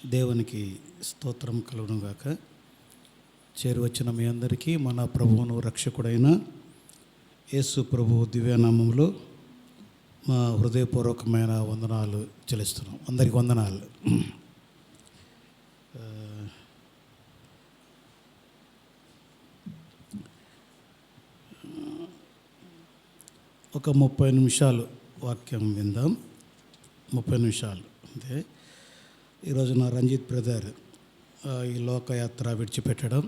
దేవునికి స్తోత్రం కలుగునుగాక. చేరువచ్చిన మీ అందరికీ మన ప్రభువును రక్షకుడైన యేసు ప్రభు దివ్యనామములో మా హృదయపూర్వకమైన వందనాలు చెల్లిస్తున్నాం. అందరికీ వందనాలు. ఒక 30 నిమిషాలు వాక్యం విందాం. 30 నిమిషాలు అంతే. ఈరోజు నా రంజిత్ బ్రదర్ ఈ లోకయాత్ర విడిచిపెట్టడం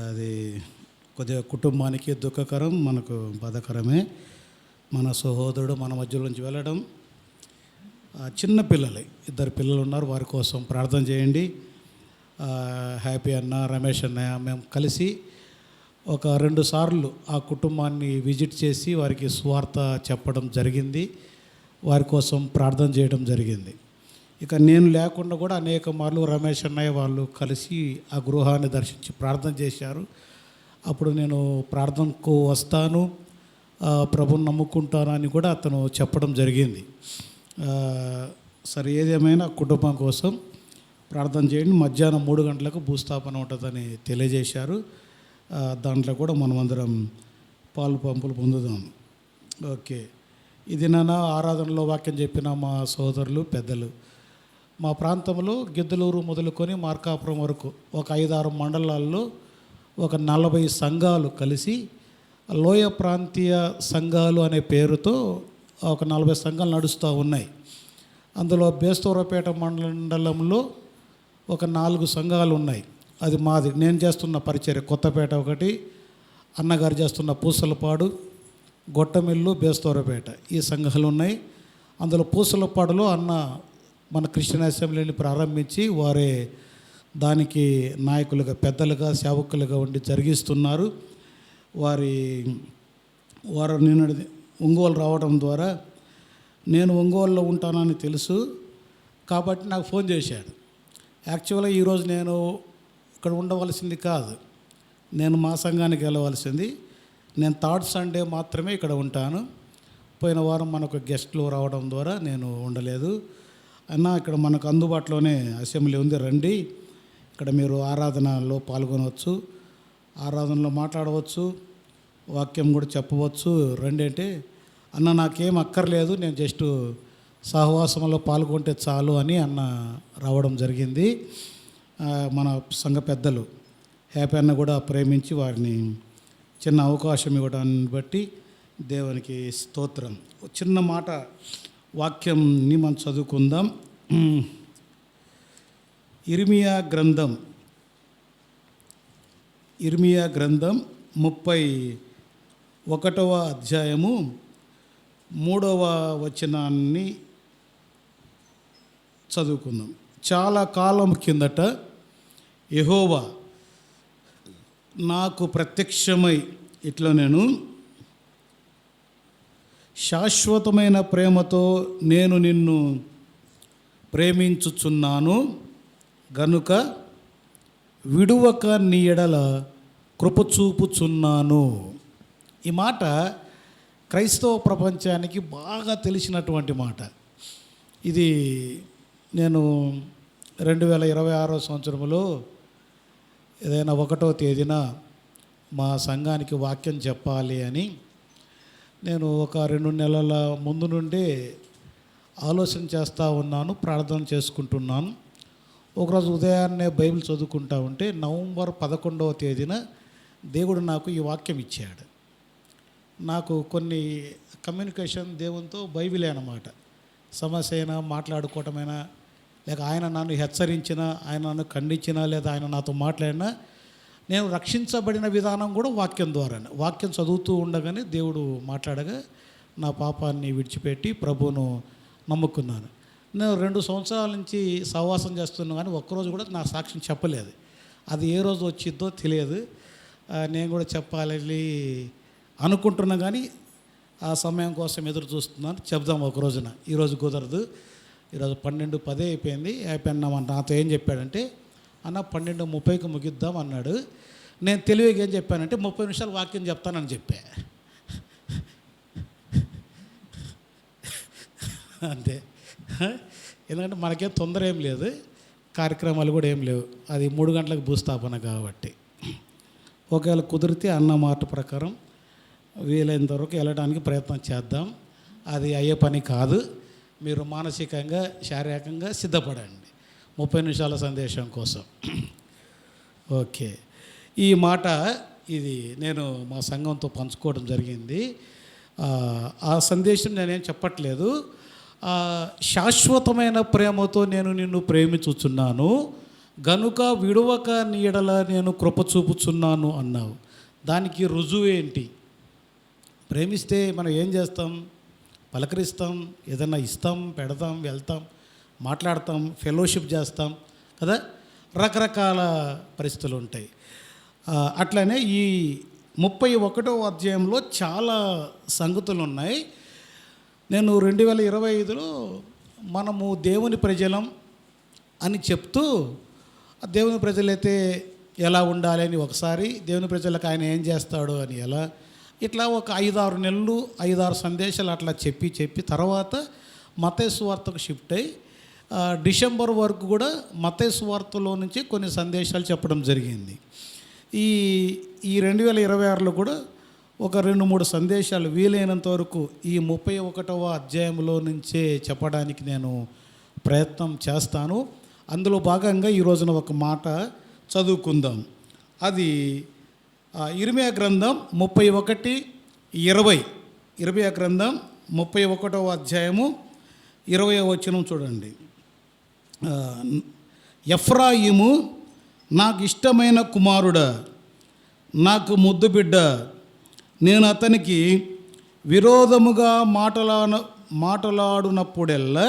అది కొద్దిగా కుటుంబానికి దుఃఖకరం, మనకు బాధాకరమే. మన సహోదరుడు మన మధ్యలో నుంచి వెళ్ళడం. చిన్న పిల్లలే, 2 పిల్లలు ఉన్నారు, వారి కోసం ప్రార్థన చేయండి. హ్యాపీ అన్న, రమేష్ అన్న మేము కలిసి ఒక 2 సార్లు ఆ కుటుంబాన్ని విజిట్ చేసి వారికి స్వార్థ చెప్పడం జరిగింది, వారి కోసం ప్రార్థన చేయడం జరిగింది. ఇక నేను లేకుండా కూడా అనేక మార్లు రమేష్ అన్నయ్య వాళ్ళు కలిసి ఆ గృహాన్ని దర్శించి ప్రార్థన చేశారు. అప్పుడు నేను ప్రార్థనకు వస్తాను, ప్రభుని నమ్ముకుంటాను అని కూడా అతను చెప్పడం జరిగింది. సరే, ఏదేమైనా కుటుంబం కోసం ప్రార్థన చేయండి. మధ్యాహ్నం 3 గంటలకు భూస్థాపన ఉంటుందని తెలియజేశారు. దాంట్లో కూడా మనమందరం పాలు పంపులు పొందుదాం. ఓకే, ఇది నాన్న ఆరాధనలో వాక్యం చెప్పిన మా సోదరులు పెద్దలు. మా ప్రాంతంలో గిద్దలూరు మొదలుకొని మార్కాపురం వరకు ఒక 5-6 మండలాల్లో ఒక 40 సంఘాలు కలిసి లోయ ప్రాంతీయ సంఘాలు అనే పేరుతో ఒక 40 సంఘాలు నడుస్తూ ఉన్నాయి. అందులో బేస్తూరపేట మండలంలో ఒక 4 సంఘాలు ఉన్నాయి. అది మాది, నేను చేస్తున్న పరిచర్య. కొత్తపేట ఒకటి, అన్నగారు చేస్తున్న పూసలపాడు, గొట్టమిల్లు, బేస్తూరపేట ఈ సంఘాలు ఉన్నాయి. అందులో పూసలపాడులో అన్న మన క్రిస్టియన్ అసెంబ్లీని ప్రారంభించి వారే దానికి నాయకులుగా, పెద్దలుగా, సేవకులుగా ఉండి జరిగిస్తున్నారు. వారు నేను ఒంగోలు రావడం ద్వారా నేను ఒంగోలులో ఉంటానని తెలుసు కాబట్టి నాకు ఫోన్ చేశాడు. యాక్చువల్గా ఈరోజు నేను ఇక్కడ ఉండవలసింది కాదు, నేను మా సంఘానికి వెళ్ళవలసింది. నేను 3rd సండే మాత్రమే ఇక్కడ ఉంటాను. పోయిన వారం మనకు గెస్ట్లు రావడం ద్వారా నేను ఉండలేదు. అన్న, ఇక్కడ మనకు అందుబాటులోనే అసెంబ్లీ ఉంది, రండి, ఇక్కడ మీరు ఆరాధనలో పాల్గొనవచ్చు, ఆరాధనలో మాట్లాడవచ్చు, వాక్యం కూడా చెప్పవచ్చు, రండి అంటే, అన్న నాకేం అక్కర్లేదు, నేను జస్ట్ సహవాసంలో పాల్గొంటే చాలు అని అన్న రావడం జరిగింది. మన సంఘ పెద్దలు హ్యాపీ అన్న కూడా ప్రేమించి వారిని చిన్న అవకాశం ఇవ్వడాన్ని బట్టి దేవునికి స్తోత్రం. చిన్న మాట వాక్యంని మనం చదువుకుందాం. ఇర్మియా గ్రంథం 31వ అధ్యాయము 3వ వచనాన్ని చదువుకుందాం. చాలా కాలం కిందట యెహోవా నాకు ప్రత్యక్షమై ఇట్లా, నేను శాశ్వతమైన ప్రేమతో నేను నిన్ను ప్రేమించుచున్నాను గనుక విడువక నీ ఎడల కృప చూపుచున్నాను. ఈ మాట క్రైస్తవ ప్రపంచానికి బాగా తెలిసినటువంటి మాట. ఇది నేను 2026 సంవత్సరంలో ఏదైనా 1వ తేదీన మా సంఘానికి వాక్యం చెప్పాలి అని నేను ఒక 2 నెలల ముందు నుండే ఆలోచన చేస్తూ ఉన్నాను, ప్రార్థన చేసుకుంటున్నాను. ఒకరోజు ఉదయాన్నే బైబిల్ చదువుకుంటా ఉంటే నవంబర్ 11వ తేదీన దేవుడు నాకు ఈ వాక్యం ఇచ్చాడు. నాకు కొన్ని కమ్యూనికేషన్ దేవునితో బైబిలే అన్నమాట. సమస్య అయినా, మాట్లాడుకోవటమైనా, లేక ఆయన నన్ను హెచ్చరించినా, ఆయన నన్ను ఖండించినా, లేదా ఆయన నాతో మాట్లాడినా, నేను రక్షించబడిన విధానం కూడా వాక్యం ద్వారానే. వాక్యం చదువుతూ ఉండగానే దేవుడు మాట్లాడగా నా పాపాన్ని విడిచిపెట్టి ప్రభువును నమ్ముకున్నాను. నేను 2 సంవత్సరాల నుంచి సహవాసం చేస్తున్నాను, కానీ ఒక్కరోజు కూడా నా సాక్ష్యం చెప్పలేదు. అది ఏ రోజు వచ్చిద్దో తెలియదు. నేను కూడా చెప్పాలి అనుకుంటున్నా, కానీ ఆ సమయం కోసం ఎదురు చూస్తున్నాను. చెప్దాం ఒక రోజున. ఈరోజు కుదరదు. ఈరోజు 12:10 అయిపోయింది. అయిపోయినా నాతో ఏం చెప్పాడంటే, అన్న 12:30కి ముగిద్దాం అన్నాడు. నేను తెలివిగా ఏం చెప్పానంటే 30 నిమిషాలు వాక్యం చెప్తానని చెప్పా. అంతే. ఎందుకంటే మనకేం తొందర ఏం లేదు. కార్యక్రమాలు కూడా ఏం లేవు. అది 3 గంటలకు భూస్థాపన కాబట్టి ఒకవేళ కుదిరితే అన్న మాట ప్రకారం వీలైనంత వరకు వెళ్ళడానికి ప్రయత్నం చేద్దాం. అది అయ్యే పని కాదు. మీరు మానసికంగా శారీరకంగా సిద్ధపడండి 30 నిమిషాల సందేశం కోసం. ఓకే, ఈ మాట ఇది నేను మా సంఘంతో పంచుకోవడం జరిగింది. ఆ సందేశం నేనేం చెప్పట్లేదు. శాశ్వతమైన ప్రేమతో నేను నిన్ను ప్రేమించుచున్నాను గనుక విడువక నీ ఎడల నేను కృప చూపుచున్నాను అన్నావు. దానికి రుజువు ఏంటి? ప్రేమిస్తే మనం ఏం చేస్తాం? పలకరిస్తాం, ఏదన్నా ఇస్తాం, పెడతాం, వెళ్తాం, మాట్లాడతాం, ఫెలోషిప్ చేస్తాం కదా, రకరకాల పరిస్థితులు ఉంటాయి. అట్లనే ఈ 31వ అధ్యాయంలో చాలా సంగతులు ఉన్నాయి. నేను 2025లో మనము దేవుని ప్రజలం అని చెప్తూ దేవుని ప్రజలైతే ఎలా ఉండాలి అని ఒకసారి, దేవుని ప్రజలకు ఆయన ఏం చేస్తాడు అని ఎలా, ఇట్లా ఒక 5-6 నెలలు 5-6 సందేశాలు అట్లా చెప్పి తర్వాత మత్తయి సువార్తకు షిఫ్ట్ అయ్యి డిసెంబర్ వరకు కూడా మత్తయి సువార్తలో నుంచి కొన్ని సందేశాలు చెప్పడం జరిగింది. ఈ 2026లో కూడా ఒక 2-3 సందేశాలు వీలైనంత వరకు ఈ 31వ అధ్యాయంలో నుంచే చెప్పడానికి నేను ప్రయత్నం చేస్తాను. అందులో భాగంగా ఈ రోజున ఒక మాట చదువుకుందాం. అది ఇర్మియా గ్రంథం 31:20. ఇర్మియా గ్రంథం 31వ అధ్యాయము 20వ వచనం చూడండి. ఎఫ్రాయిము నాకు ఇష్టమైన కుమారుడా, నాకు ముద్దు బిడ్డ, నేను అతనికి విరోధముగా మాట్లాడునప్పుడెల్లా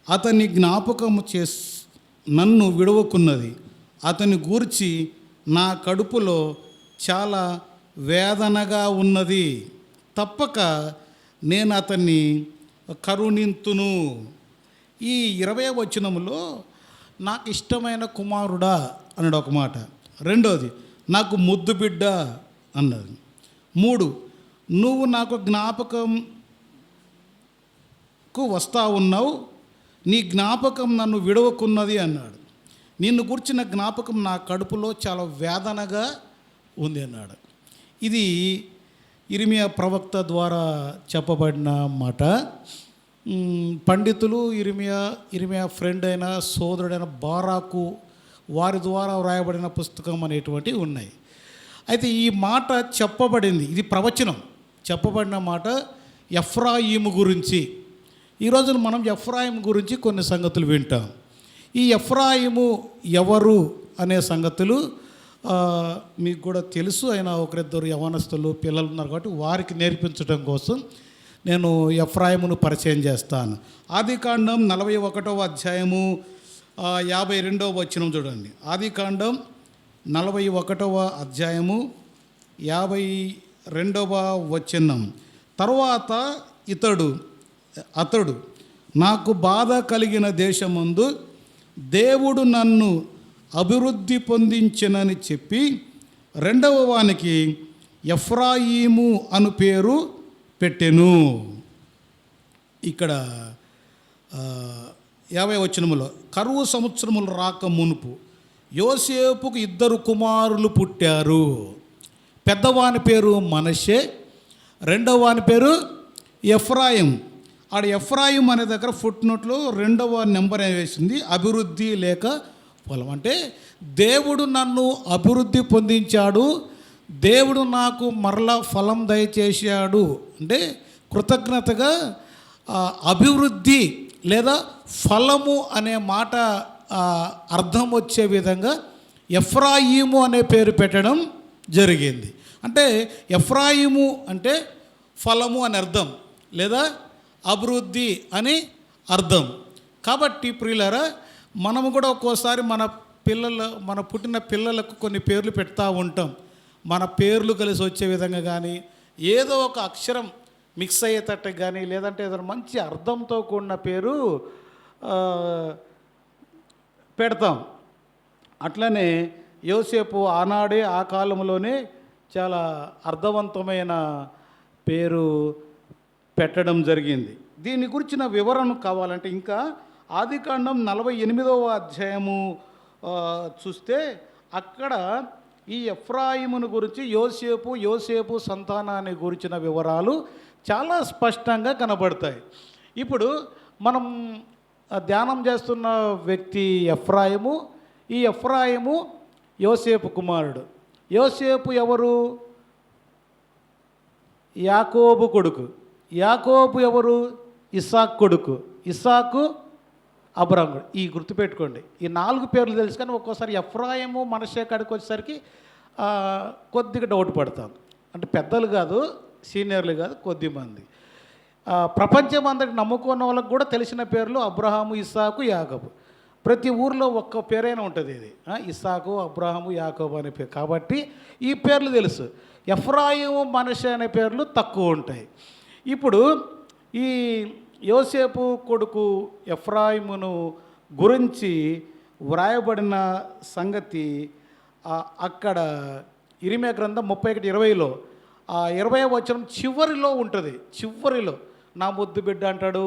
అతని జ్ఞాపకము నన్ను విడవకున్నది. అతని గూర్చి నా కడుపులో చాలా వేదనగా ఉన్నది. తప్పక నేను అతన్ని కరుణింతును. ఈ 20వ వచనములో నాకు ఇష్టమైన కుమారుడా అన్నాడు ఒక మాట. రెండోది నాకు ముద్దు బిడ్డ అన్నది. 3 నువ్వు నాకు జ్ఞాపకంకు వస్తా ఉన్నావు, నీ జ్ఞాపకం నన్ను విడవకున్నది అన్నాడు. నిన్ను గుర్చిన జ్ఞాపకం నా కడుపులో చాలా వేదనగా ఉంది అన్నాడు. ఇది ఇర్మియా ప్రవక్త ద్వారా చెప్పబడిన మాట. పండితులు ఇర్మియా ఫ్రెండ్ అయిన సోదరుడైన బారాకు వారి ద్వారా వ్రాయబడిన పుస్తకం అనేటువంటివి ఉన్నాయి. అయితే ఈ మాట చెప్పబడింది, ఇది ప్రవచనం చెప్పబడిన మాట ఎఫ్రాయిము గురించి. ఈరోజు మనం ఎఫ్రాయిము గురించి కొన్ని సంగతులు వింటాం. ఈ ఎఫ్రాయిము ఎవరు అనే సంగతులు మీకు కూడా తెలుసు. అయినా 1-2 యవనస్తులు పిల్లలు ఉన్నారు కాబట్టి వారికి నేర్పించడం కోసం నేను ఎఫ్రాయిమును పరిచయం చేస్తాను. ఆదికాండం 41వ అధ్యాయము 52వ వచనం చూడండి. ఆదికాండం 41వ అధ్యాయము 52వ వచనం. తరువాత అతడు నాకు బాధ కలిగిన దేశమందు దేవుడు నన్ను అభివృద్ధి పొందించెనని చెప్పి 2వ వానికి ఎఫ్రాయిము అను పేరు పెట్టెను. ఇక్కడ 50వ వచనములో కరువు సంవత్సరములు రాక మునుపు యోసేపుకు 2 కుమారులు పుట్టారు. పెద్దవాని పేరు మనష్షే, 2వ వాని పేరు ఎఫ్రాయిం. ఆడ ఎఫ్రాయిం అనే దగ్గర ఫుట్నోట్లో 2వ నెంబర్ వేసింది, అభివృద్ధి లేక ఫలం. అంటే దేవుడు నన్ను అభివృద్ధి పొందించాడు, దేవుడు నాకు మరలా ఫలం దయచేశాడు అంటే కృతజ్ఞతగా అభివృద్ధి లేదా ఫలము అనే మాట అర్థం వచ్చే విధంగా ఎఫ్రాయిము అనే పేరు పెట్టడం జరిగింది. అంటే ఎఫ్రాయిము అంటే ఫలము అని అర్థం లేదా అభివృద్ధి అని అర్థం. కాబట్టి ప్రియులారా, మనము కూడా ఒక్కోసారి మన పుట్టిన పిల్లలకు కొన్ని పేర్లు పెడతా ఉంటాం. మన పేర్లు కలిసి వచ్చే విధంగా కానీ, ఏదో ఒక అక్షరం మిక్స్ అయ్యేటట్టు కానీ, లేదంటే ఏదైనా మంచి అర్థంతో కూడిన పేరు పెడతాం. అట్లనే యోసేపు ఆనాడే ఆ కాలంలోనే చాలా అర్థవంతమైన పేరు పెట్టడం జరిగింది. దీని గురించిన వివరణ కావాలంటే ఇంకా ఆదికాండం 48వ అధ్యాయము చూస్తే అక్కడ ఈ ఎఫ్రాయిమును గురించి యోసేపు సంతానాన్ని గురించిన వివరాలు చాలా స్పష్టంగా కనబడతాయి. ఇప్పుడు మనం ధ్యానం చేస్తున్న వ్యక్తి ఎఫ్రాయిము. ఈ ఎఫ్రాయిము యోసేపు కుమారుడు. యోసేపు ఎవరు? యాకోబు కొడుకు. యాకోబు ఎవరు? ఇస్సాకు కొడుకు. ఇస్సాకు అబ్రాహాము. ఈ గుర్తుపెట్టుకోండి, ఈ 4 పేర్లు తెలుసు. కానీ ఒక్కోసారి ఎఫ్రాయిము మనషే కాడికి వచ్చేసరికి కొద్దిగా డౌట్ పడతాం. అంటే పెద్దలు కాదు, సీనియర్లు కాదు, కొద్దిమంది. ప్రపంచం అందరికి నమ్ముకున్న వాళ్ళకి కూడా తెలిసిన పేర్లు అబ్రహాము, ఇస్సాకు, యాకోబు. ప్రతి ఊర్లో ఒక్క పేరైనా ఉంటుంది. ఇది ఇస్సాకు, అబ్రహాము, యాకోబు అనే పేరు. కాబట్టి ఈ పేర్లు తెలుసు. ఎఫ్రాయిము, మనషే అనే పేర్లు తక్కువ ఉంటాయి. ఇప్పుడు ఈ యోసేపు కొడుకు ఎఫ్రాయిమును గురించి వ్రాయబడిన సంగతి అక్కడ ఇర్మీయా గ్రంథం 31:20లో 20వ వచనం చివరిలో ఉంటుంది. చివరిలో నా ముద్దు బిడ్డ అంటాడు,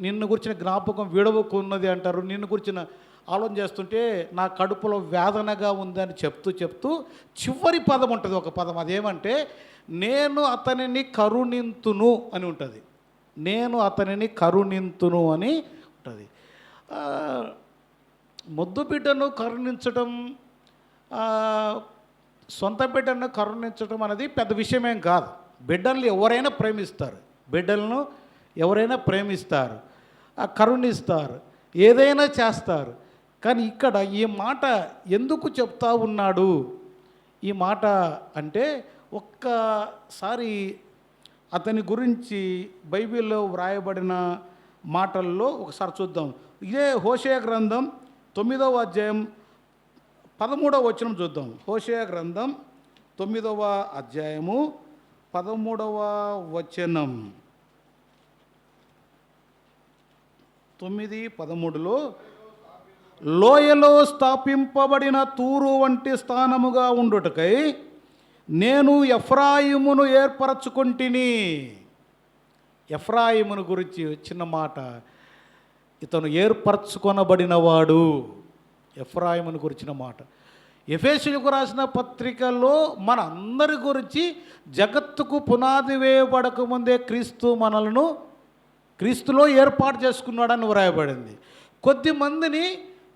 నిన్ను గురించిన జ్ఞాపకం విడవకున్నది అంటారు. నిన్ను గురించిన ఆలోచన చేస్తుంటే నా కడుపులో వేదనగా ఉందని చెప్తూ చివరి పదం ఉంటుంది, ఒక పదం. అదేమంటే నేను అతనిని కరుణింతును అని ఉంటుంది. నేను అతనిని కరుణింతును అని ఉంటుంది. ముద్దు బిడ్డను కరుణించడం, సొంత బిడ్డను కరుణించడం అనేది పెద్ద విషయమేం కాదు. బిడ్డలను ఎవరైనా ప్రేమిస్తారు, కరుణిస్తారు, ఏదైనా చేస్తారు. కానీ ఇక్కడ ఈ మాట ఎందుకు చెప్తా ఉన్నాడు? ఈ మాట అంటే ఒక్కసారి అతని గురించి బైబిల్లో వ్రాయబడిన మాటల్లో ఒకసారి చూద్దాం. ఇదే హోషేయ గ్రంథం 9వ అధ్యాయం 13వ వచనం చూద్దాం. హోషేయ గ్రంథం 9వ అధ్యాయము 13వ వచనం. 9:13లో లోయలో స్థాపింపబడిన తూరు వంటి స్థానముగా ఉండుటకై నేను ఎఫ్రాయిమును ఏర్పరచుకొంటిని. ఎఫ్రాయిమును గురించి చిన్న మాట. ఇతను ఏర్పరచుకొనబడినవాడు. ఎఫ్రాయిమును గురించిన మాట ఎఫెసీయులకు రాసిన పత్రికల్లో మన అందరి గురించి జగత్తుకు పునాది వేయబడకముందే క్రీస్తు మనలను క్రీస్తులో ఏర్పాటు చేసుకున్నాడని వ్రాయబడింది. కొద్దిమందిని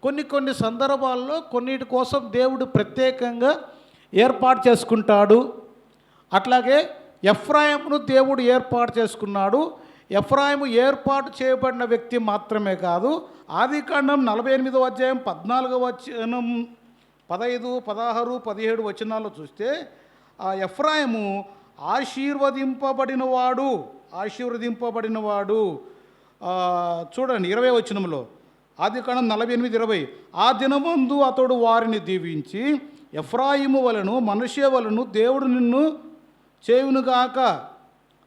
కొన్ని సందర్భాల్లో కొన్నిటి కోసం దేవుడు ప్రత్యేకంగా ఏర్పాటు చేసుకుంటాడు. అట్లాగే ఎఫ్రాయిమును దేవుడు ఏర్పాటు చేసుకున్నాడు. ఎఫ్రాయిము ఏర్పాటు చేయబడిన వ్యక్తి మాత్రమే కాదు. ఆదికాండం 48వ అధ్యాయం 14వ వచనం 15, 16, 17 వచనాల్లో చూస్తే ఆ ఎఫ్రాయిము ఆశీర్వదింపబడినవాడు. చూడండి 20వ వచనంలో, ఆదికాండం 48:20, ఆ దినమందు అతడు వారిని దీవించి ఎఫ్రాయిము వలను మనష్షే వలను దేవుడు నిన్ను చేయునుగాక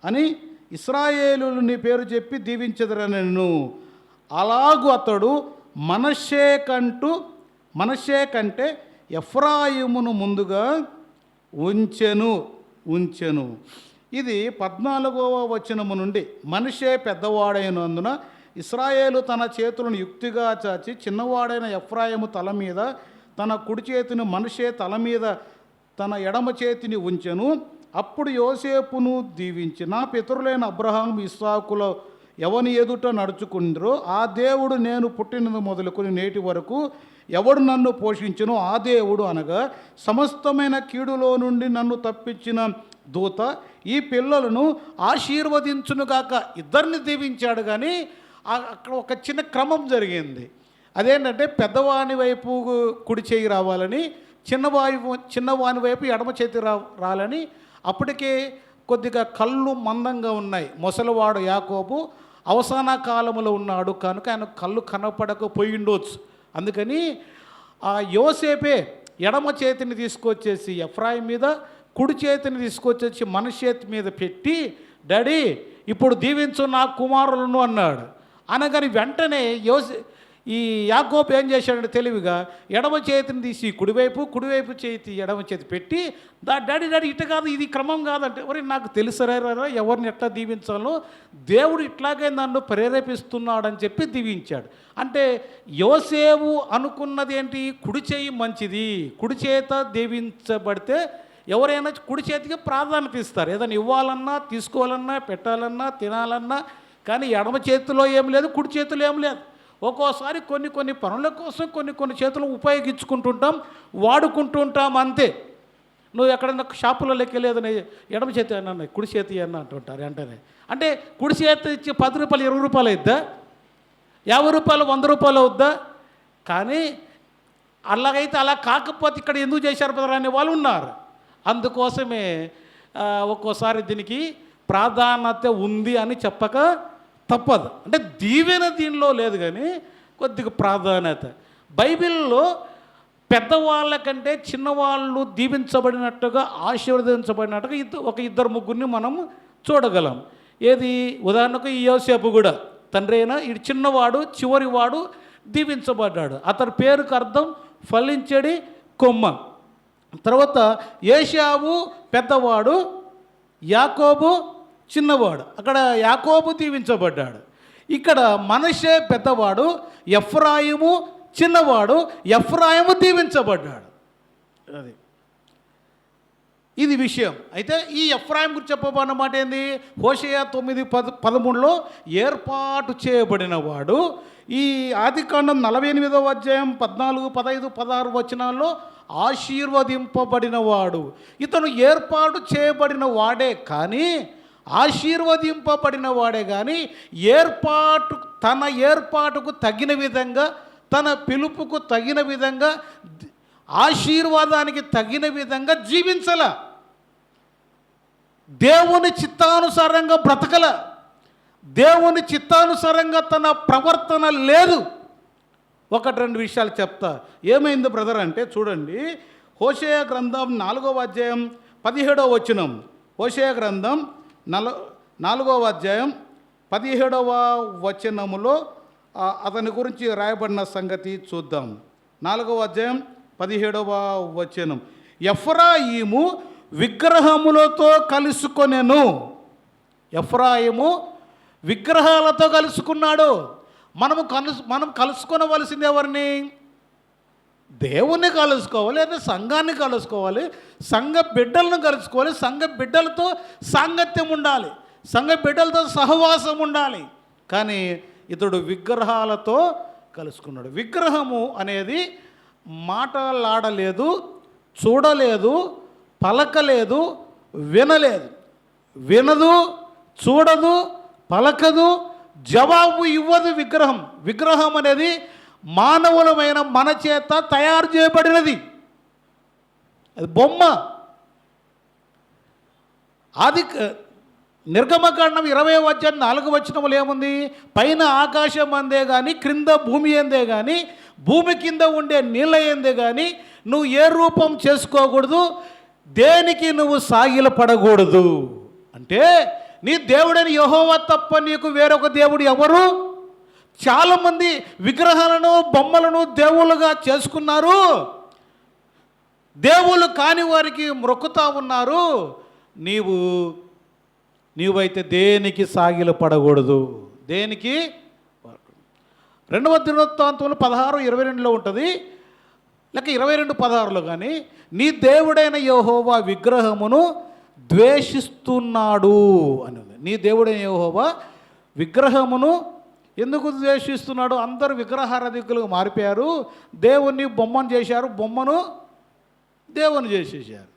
అని ఇశ్రాయేలులు నీ పేరు చెప్పి దీవించెదరనెను. అలాగూ అతడు మనష్షే కంటే ఎఫ్రాయిమును ముందుగా ఉంచెను. ఇది 14వ వచనము నుండి. మనష్షే పెద్దవాడైనందున ఇశ్రాయేలు తన చేతులను యుక్తిగా చాచి చిన్నవాడైన ఎఫ్రాయిము తల మీద తన కుడి చేతిని, మనష్షే తల మీద తన ఎడమ చేతిని ఉంచెను. అప్పుడు యోసేపును దీవించి, నా పితరులైన అబ్రహాము, ఇస్సాకుల ఎవని ఎదుట నడుచుకుందరో ఆ దేవుడు నేను పుట్టినది మొదలుకొని నేటి వరకు ఎవడు నన్ను పోషించునో ఆ దేవుడు, అనగా సమస్తమైన కీడులో నుండి నన్ను తప్పించిన దూత ఈ పిల్లలను ఆశీర్వదించునుగాక. ఇద్దరిని దీవించాడు. కానీ అక్కడ ఒక చిన్న క్రమం జరిగింది. అదేంటంటే పెద్దవాని వైపు కుడి చేయి రావాలని, చిన్నవాని వైపు ఎడమ చేతి రాలని. అప్పటికే కొద్దిగా కళ్ళు మందంగా ఉన్నాయి. ముసలివాడు యాకోబు అవసాన కాలంలో ఉన్నాడు కనుక ఆయన కళ్ళు కనపడకపోయిండొచ్చు. అందుకని ఆ యోసేపే ఎడమ చేతిని తీసుకొచ్చేసి ఎఫ్రాయిం మీద, కుడి చేతిని తీసుకొచ్చేసి మనష్షే మీద పెట్టి, డాడీ ఇప్పుడు దీవించు నా కుమారులను అన్నాడు. అనగాని వెంటనే ఈ యాకోబు ఏం చేశాడంటే తెలివిగా ఎడమ చేతిని తీసి కుడివైపు చేతి ఎడమ చేతి పెట్టి డాడీ ఇటు కాదు, ఇది క్రమం కాదంటే ఒరే నాకు తెలుసరా ఎవరిని ఎట్లా దీవించాలో దేవుడు ఇట్లాగే నన్ను ప్రేరేపిస్తున్నాడని చెప్పి దీవించాడు. అంటే యోసేపు అనుకున్నది ఏంటి? కుడి చేయి మంచిది, కుడి చేత దీవించబడితే ఎవరైనా కుడి చేతికి ప్రాధాన్యత ఇస్తారు. ఏదైనా ఇవ్వాలన్నా, తీసుకోవాలన్నా, పెట్టాలన్నా, తినాలన్నా. కానీ ఎడమ చేతిలో ఏం లేదు, కుడి చేతిలో ఏం లేదు. ఒక్కోసారి కొన్ని పనుల కోసం కొన్ని చేతులు ఉపయోగించుకుంటుంటాం, వాడుకుంటుంటాం అంతే. నువ్వు ఎక్కడైనా షాపులలోకి వెళ్ళేదని ఎడమ చేతి అన్న కుడి చేతి అన్న అంటుంటారు వెంటనే. అంటే కుడి చేతి ఇచ్చి 10 రూపాయలు 20 రూపాయలు అవుద్దా, 50 రూపాయలు 100 రూపాయలు అవుద్దా? కానీ అలాగైతే అలా కాకపోతే ఇక్కడ ఎందుకు చేశారు బ్రదర్ అనే వాళ్ళు ఉన్నారు. అందుకోసమే ఒక్కోసారి దీనికి ప్రాధాన్యత ఉంది అని చెప్పక తప్పదు. అంటే దీవెన దీనిలో లేదు, కానీ కొద్దిగా ప్రాధాన్యత. బైబిల్లో పెద్దవాళ్ళ కంటే చిన్నవాళ్ళు దీవించబడినట్టుగా, ఆశీర్వదించబడినట్టుగా ఇద్దరు ముగ్గురిని మనం చూడగలం. ఏది? ఉదాహరణకు ఈ యోసేపు కూడా తండ్రి అయినా ఈ చిన్నవాడు చివరివాడు దీవించబడ్డాడు. అతని పేరుకు అర్థం ఫలించడి కొమ్మ. తర్వాత ఏశావు పెద్దవాడు, యాకోబు చిన్నవాడు. అక్కడ యాకోబు దీవించబడ్డాడు. ఇక్కడ మనష్షే పెద్దవాడు, ఎఫ్రాయిము చిన్నవాడు, ఎఫ్రాయిము దీవించబడ్డాడు. అది ఇది విషయం. అయితే ఈ ఎఫ్రాయిం గురించి చెప్పబడిన మాట ఏంది? హోషేయ 9:13లో ఏర్పాటు చేయబడిన వాడు. ఈ ఆదికాండం 48వ అధ్యాయం 14, 15, 16 వచనాల్లో ఆశీర్వదింపబడిన వాడు. ఇతను ఏర్పాటు చేయబడిన వాడే కానీ, ఆశీర్వదింపబడిన వాడే కానీ తన ఏర్పాటుకు తగిన విధంగా, తన పిలుపుకు తగిన విధంగా, ఆశీర్వాదానికి తగిన విధంగా జీవించల, దేవుని చిత్తానుసారంగా బ్రతకల, దేవుని చిత్తానుసారంగా తన ప్రవర్తన లేదు. 1-2 విషయాలు చెప్తా. ఏమైంది బ్రదర్ అంటే చూడండి, హోషేయ గ్రంథం 4వ అధ్యాయం 17వ వచనం. హోషేయ గ్రంథం 4వ అధ్యాయం 17వ వచనములో అతని గురించి రాయబడిన సంగతి చూద్దాం. 4వ అధ్యాయం 17వ వచనం. ఎఫ్రాయిము విగ్రహములతో కలుసుకొనెను. ఎఫ్రాయిము విగ్రహాలతో కలుసుకున్నాడు. మనం కలుసుకొనవలసింది ఎవరిని? దేవుణ్ణి కలుసుకోవాలి, లేదా సంఘాన్ని కలుసుకోవాలి, సంఘ బిడ్డలను కలుసుకోవాలి, సంఘ బిడ్డలతో సాంగత్యం ఉండాలి, సంఘ బిడ్డలతో సహవాసం ఉండాలి. కానీ ఇతడు విగ్రహాలతో కలుసుకున్నాడు. విగ్రహము అనేది మాట్లాడలేదు, చూడలేదు, పలకలేదు, వినదు, చూడదు, పలకదు, జవాబు ఇవ్వదు. విగ్రహం అనేది మానవులమైన మన చేత తయారు చేయబడినది. అది బొమ్మ. నిర్గమకాండం 20వ అధ్యాయం 4వ వచనములో ఏముంది? పైన ఆకాశం అందే కానీ, క్రింద భూమి అందే కానీ, భూమి కింద ఉండే నీళ్ళ ఎందే కానీ నువ్వు ఏ రూపం చేసుకోకూడదు, దేనికి నువ్వు సాగిలపడకూడదు. అంటే నీ దేవుడని యెహోవా తప్ప నీకు వేరొక దేవుడు ఎవరు? చాలామంది విగ్రహాలను, బొమ్మలను దేవుళ్ళుగా చేసుకున్నారు. దేవుళ్ళు కాని వారికి మొక్కుతా ఉన్నారు. నీవైతే దేనికి సాగిలపడకూడదు. దేనికి? 2వ దినవృత్తాంతంలో 16:22లో ఉంటుంది, లేక 22:16లో. కానీ నీ దేవుడైన యెహోవా విగ్రహమును ద్వేషిస్తున్నాడు అన్నది. నీ దేవుడైన యెహోవా విగ్రహమును ఎందుకు ద్వేషిస్తున్నాడు? అందరూ విగ్రహారాధికులుగా మారిపోయారు. దేవుణ్ణి బొమ్మను చేశారు, బొమ్మను దేవుని చేసేసారు.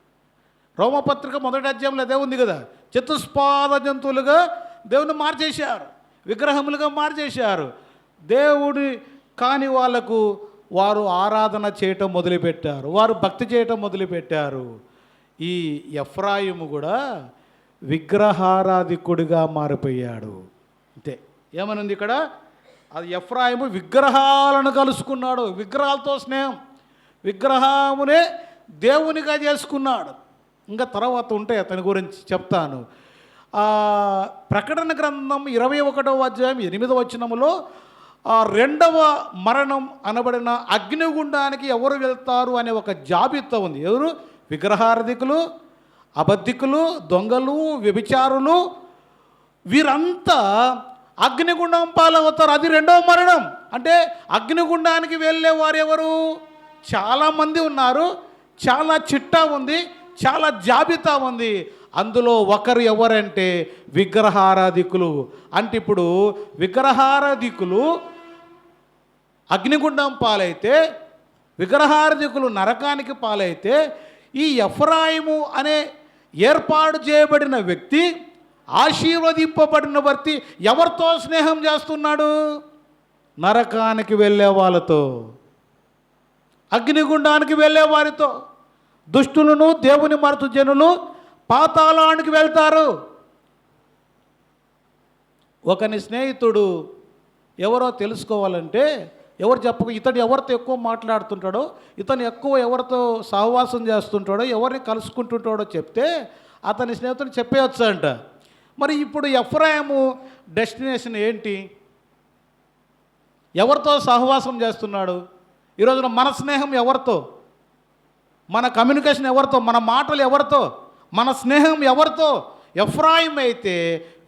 రోమపత్రిక 1వ అధ్యాయంలో అదే ఉంది కదా, చతుష్పాద జంతువులుగా దేవుని మార్చేశారు, విగ్రహములుగా మార్చేశారు. దేవుడి కాని వాళ్లకు వారు ఆరాధన చేయటం మొదలుపెట్టారు, వారు భక్తి చేయటం మొదలుపెట్టారు. ఈ ఎఫ్రాయిము కూడా విగ్రహారాధికుడిగా మారిపోయాడు. అంతే. ఏమనుంది ఇక్కడ? అది ఎఫ్రాయిము విగ్రహాలను కలుసుకున్నాడు, విగ్రహాలతో స్నేహం, విగ్రహమునే దేవునిగా చేసుకున్నాడు. ఇంకా తర్వాత ఉంటే అతని గురించి చెప్తాను. ప్రకటన గ్రంథం 21వ అధ్యాయం 8వ వచనములో రెండవ మరణం అనబడిన అగ్నిగుండానికి ఎవరు వెళ్తారు అనే ఒక జాబితా ఉంది. ఎవరు? విగ్రహారాధికులు, అబద్ధికులు, దొంగలు, వ్యభిచారులు, వీరంతా అగ్నిగుండం పాలవుతారు. అది రెండవ మరణం. అంటే అగ్నిగుండానికి వెళ్ళే వారు ఎవరు? చాలామంది ఉన్నారు, చాలా చిట్టా ఉంది, చాలా జాబితా ఉంది. అందులో ఒకరు ఎవరంటే విగ్రహారాధికులు. అంటే ఇప్పుడు విగ్రహారాధికులు అగ్నిగుండం పాలైతే, విగ్రహారాధికులు నరకానికి పాలైతే, ఈ ఎఫ్రాయిము అనే ఏర్పాటు చేయబడిన వ్యక్తి, ఆశీర్వదింపబడిన వ్యక్తి ఎవరితో స్నేహం చేస్తున్నాడు? నరకానికి వెళ్ళే వాళ్ళతో, అగ్నిగుండానికి వెళ్ళే వారితో. దుష్టులను, దేవుని మరుతు జనులు పాతాళానికి వెళ్తారు. ఒకని స్నేహితుడు ఎవరో తెలుసుకోవాలంటే, ఎవరు చెప్పక ఇతడు ఎవరితో ఎక్కువ మాట్లాడుతుంటాడో, ఇతను ఎక్కువ ఎవరితో సహవాసం చేస్తుంటాడో, ఎవరిని కలుసుకుంటుంటాడో చెప్తే అతని స్నేహితుడు చెప్పేయచ్చు అంట. మరి ఇప్పుడు ఎఫ్రాయిము డెస్టినేషన్ ఏంటి? ఎవరితో సహవాసం చేస్తున్నాడు? ఈరోజున మన స్నేహం ఎవరితో? మన కమ్యూనికేషన్ ఎవరితో? మన మాటలు ఎవరితో? మన స్నేహం ఎవరితో? ఎఫ్రాయిం అయితే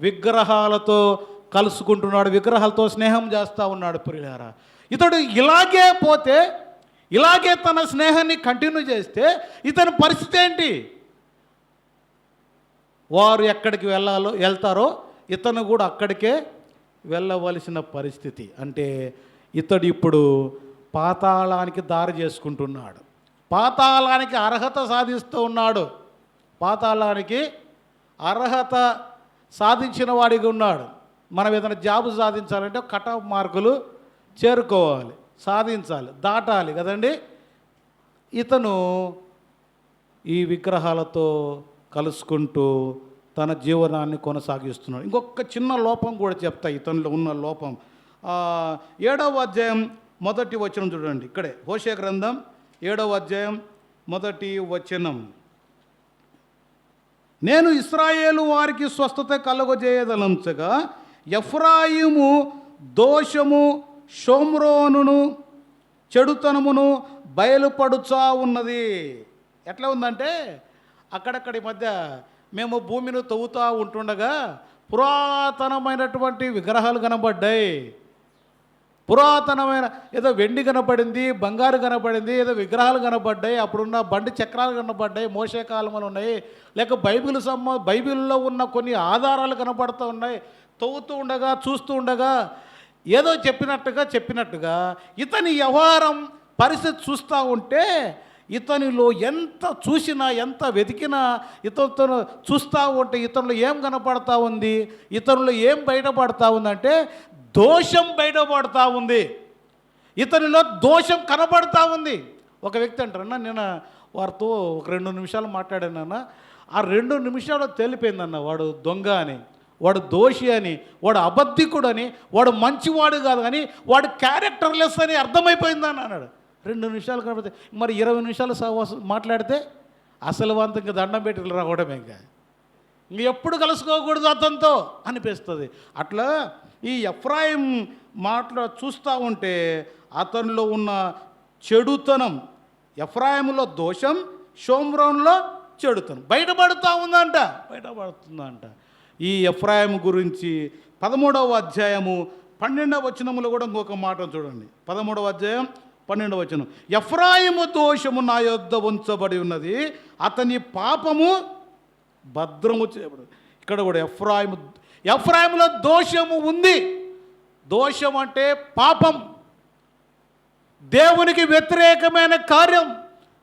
విగ్రహాలతో కలుసుకుంటున్నాడు, విగ్రహాలతో స్నేహం చేస్తూ ఉన్నాడు. ప్రియులారా, ఇతడు ఇలాగే పోతే, ఇలాగే తన స్నేహాన్ని కంటిన్యూ చేస్తే ఇతని పరిస్థితి ఏంటి? వారు ఎక్కడికి వెళ్తారో ఇతను కూడా అక్కడికే వెళ్ళవలసిన పరిస్థితి. అంటే ఇతడు ఇప్పుడు పాతాళానికి దారి చేసుకుంటున్నాడు, పాతాళానికి అర్హత సాధిస్తూ ఉన్నాడు. పాతాళానికి అర్హత సాధించిన వాడిగా ఉన్నాడు. మనం ఏదైనా జాబ్ సాధించాలంటే కట్ ఆఫ్ మార్కులు చేరుకోవాలి, సాధించాలి, దాటాలి కదండి. ఇతను ఈ విగ్రహాలతో కలుసుకుంటూ తన జీవనాన్ని కొనసాగిస్తున్నాడు. ఇంకొక చిన్న లోపం కూడా చెప్తా, ఇతనిలో ఉన్న లోపం. 7వ అధ్యాయం 1వ వచనం చూడండి. ఇక్కడే హోషేయ గ్రంథం 7వ అధ్యాయం 1వ వచనం. నేను ఇశ్రాయేలు వారికి స్వస్థత కలుగజేయదలంచగా ఎఫ్రాయిము దోషము, షోమ్రోనును చెడుతనమును బయలుపడుచా ఉన్నది. ఎట్లా ఉందంటే, అక్కడక్కడి మధ్య మేము భూమిని తవ్వుతూ ఉంటుండగా పురాతనమైనటువంటి విగ్రహాలు కనబడ్డాయి. పురాతనమైన ఏదో వెండి కనపడింది, బంగారు కనపడింది, ఏదో విగ్రహాలు కనపడ్డాయి. అప్పుడున్న బండి చక్రాలు కనపడ్డాయి, మోషే కాలంలో ఉన్నాయి. లేక బైబిల్లో ఉన్న కొన్ని ఆధారాలు కనపడుతూ ఉన్నాయి. తవ్వుతూ ఉండగా, చూస్తూ ఉండగా ఏదో చెప్పినట్టుగా ఇతని వ్యవహారం పరిస్థితి చూస్తూ ఉంటే, ఇతనిలో ఎంత చూసినా, ఎంత వెతికినా, ఇతను చూస్తూ ఉంటే ఇతనిలో ఏం కనపడతా ఉంది? ఇతనిలో ఏం బయటపడతా ఉందంటే దోషం బయటపడతా ఉంది. ఇతనిలో దోషం కనపడతా ఉంది. ఒక వ్యక్తి అంటారన్న, నేను వారితో ఒక 2 నిమిషాలు మాట్లాడానన్న, ఆ 2 నిమిషాలు తెలిపోయిందన్న వాడు దొంగ అని, వాడు దోషి అని, వాడు అబద్ధికుడు అని, వాడు మంచివాడు కాదు అని, వాడు క్యారెక్టర్లెస్ అని అర్థమైపోయిందని అన్నాడు. 2 నిమిషాలు కనపడితే మరి 20 నిమిషాలు మాట్లాడితే అసలు వంతంగా దండం పెట్టి రావడమే. ఇంక ఎప్పుడు కలుసుకోకూడదు అతనితో అనిపిస్తుంది. అట్లా ఈ ఎఫ్రాయిం మాటలు చూస్తూ ఉంటే అతనిలో ఉన్న చెడుతనం, ఎఫ్రాయిములో దోషం, షోమ్రోన్లో చెడుతనం బయటపడుతుందంట. ఈ ఎఫ్రాయిం గురించి 13వ అధ్యాయము 12వ వచనములో కూడా ఇంకొక మాట చూడండి. 13వ అధ్యాయం 12వ వచనం. ఎఫ్రాయిము దోషము నా యొద్ద ఉంచబడి ఉన్నది, అతని పాపము భద్రము చేయబడి. ఇక్కడ కూడా ఎఫ్రాయిములో దోషము ఉంది. దోషం అంటే పాపం, దేవునికి వ్యతిరేకమైన కార్యం,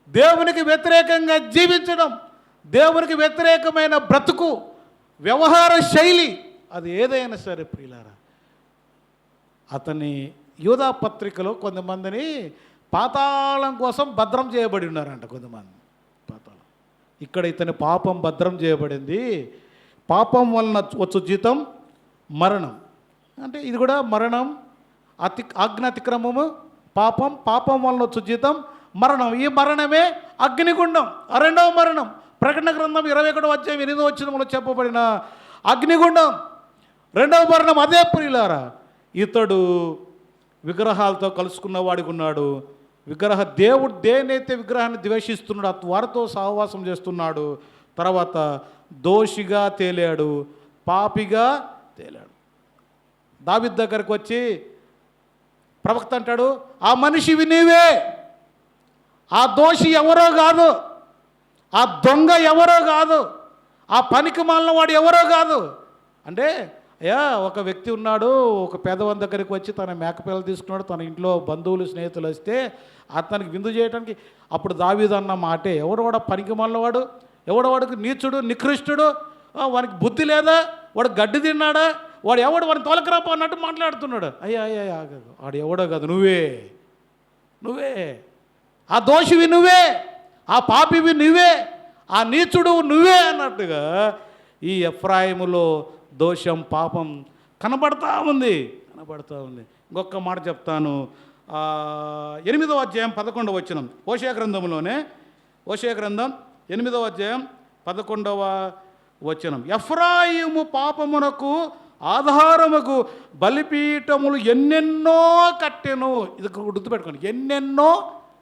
దేవునికి వ్యతిరేకంగా జీవించడం, దేవునికి వ్యతిరేకమైన బ్రతుకు, వ్యవహార శైలి, అది ఏదైనా సరే ప్రియులారా. అతని యూదా పత్రికలో కొంతమందిని పాతాళం కోసం భద్రం చేయబడి ఉన్నారంట కొంతమంది. పాతాళం ఇక్కడ ఇతని పాపం భద్రం చేయబడింది. పాపం వలన వచ్చు జీతం మరణం. అంటే ఇది కూడా మరణం, ఆజ్ఞ అతిక్రమము, పాపం వలన వచ్చు జీతం మరణం. ఈ మరణమే అగ్నిగుండం, రెండవ మరణం. ప్రకటన గ్రంథం 21వ అధ్యాయం 8వ వచనంలో చెప్పబడిన అగ్నిగుండం రెండవ మరణం. అదే ప్రియులారా, ఇతడు విగ్రహాలతో కలుసుకున్న వాడికి ఉన్నాడు. దేవుడు దేనైతే విగ్రహాన్ని ద్వేషిస్తున్నాడు వారితో సహవాసం చేస్తున్నాడు. తర్వాత దోషిగా తేలాడు, పాపిగా తేలాడు. దావీదు దగ్గరికి వచ్చి ప్రవక్త అంటాడు, ఆ మనిషివి నీవే, ఆ దోషి ఎవరో కాదు, ఆ దొంగ ఎవరో కాదు, ఆ పనికి మాలిన వాడు ఎవరో కాదు అంటే, అయ్యా ఒక వ్యక్తి ఉన్నాడు, ఒక పేదవాని దగ్గరికి వచ్చి తన మేకపిల్లలు తీసుకున్నాడు, తన ఇంట్లో బంధువులు స్నేహితులు వస్తే అతనికి విందు చేయడానికి. అప్పుడు దావీదు అన్న మాటే, ఎవడవాడ పనికి మాలినవాడు, ఎవడవాడికి నీచుడు నికృష్టుడు, వానికి బుద్ధి లేదా, వాడు గడ్డి తిన్నాడా, వాడు ఎవడు వాడిని తోలకరాపో అన్నట్టు మాట్లాడుతున్నాడు. అయ్యా అయ్యా వాడు ఎవడో కాదు, నువ్వే ఆ దోషివి నువ్వే, ఆ పాపివి నువ్వే, ఆ నీచుడు నువ్వే అన్నట్టుగా ఈ ఎఫ్రాయిములో దోషం పాపం కనబడతా ఉంది. ఇంకొక మాట చెప్తాను. 8వ అధ్యాయం 11వ వచనం, హోషేయ గ్రంథంలోనే, హోషేయ గ్రంథం 8వ అధ్యాయం 11వ వచనం. ఎఫ్రాయిము పాపమునకు ఆధారముకు బలిపీఠములు ఎన్నెన్నో కట్టెను. ఇది గుర్తుపెట్టుకోండి, ఎన్నెన్నో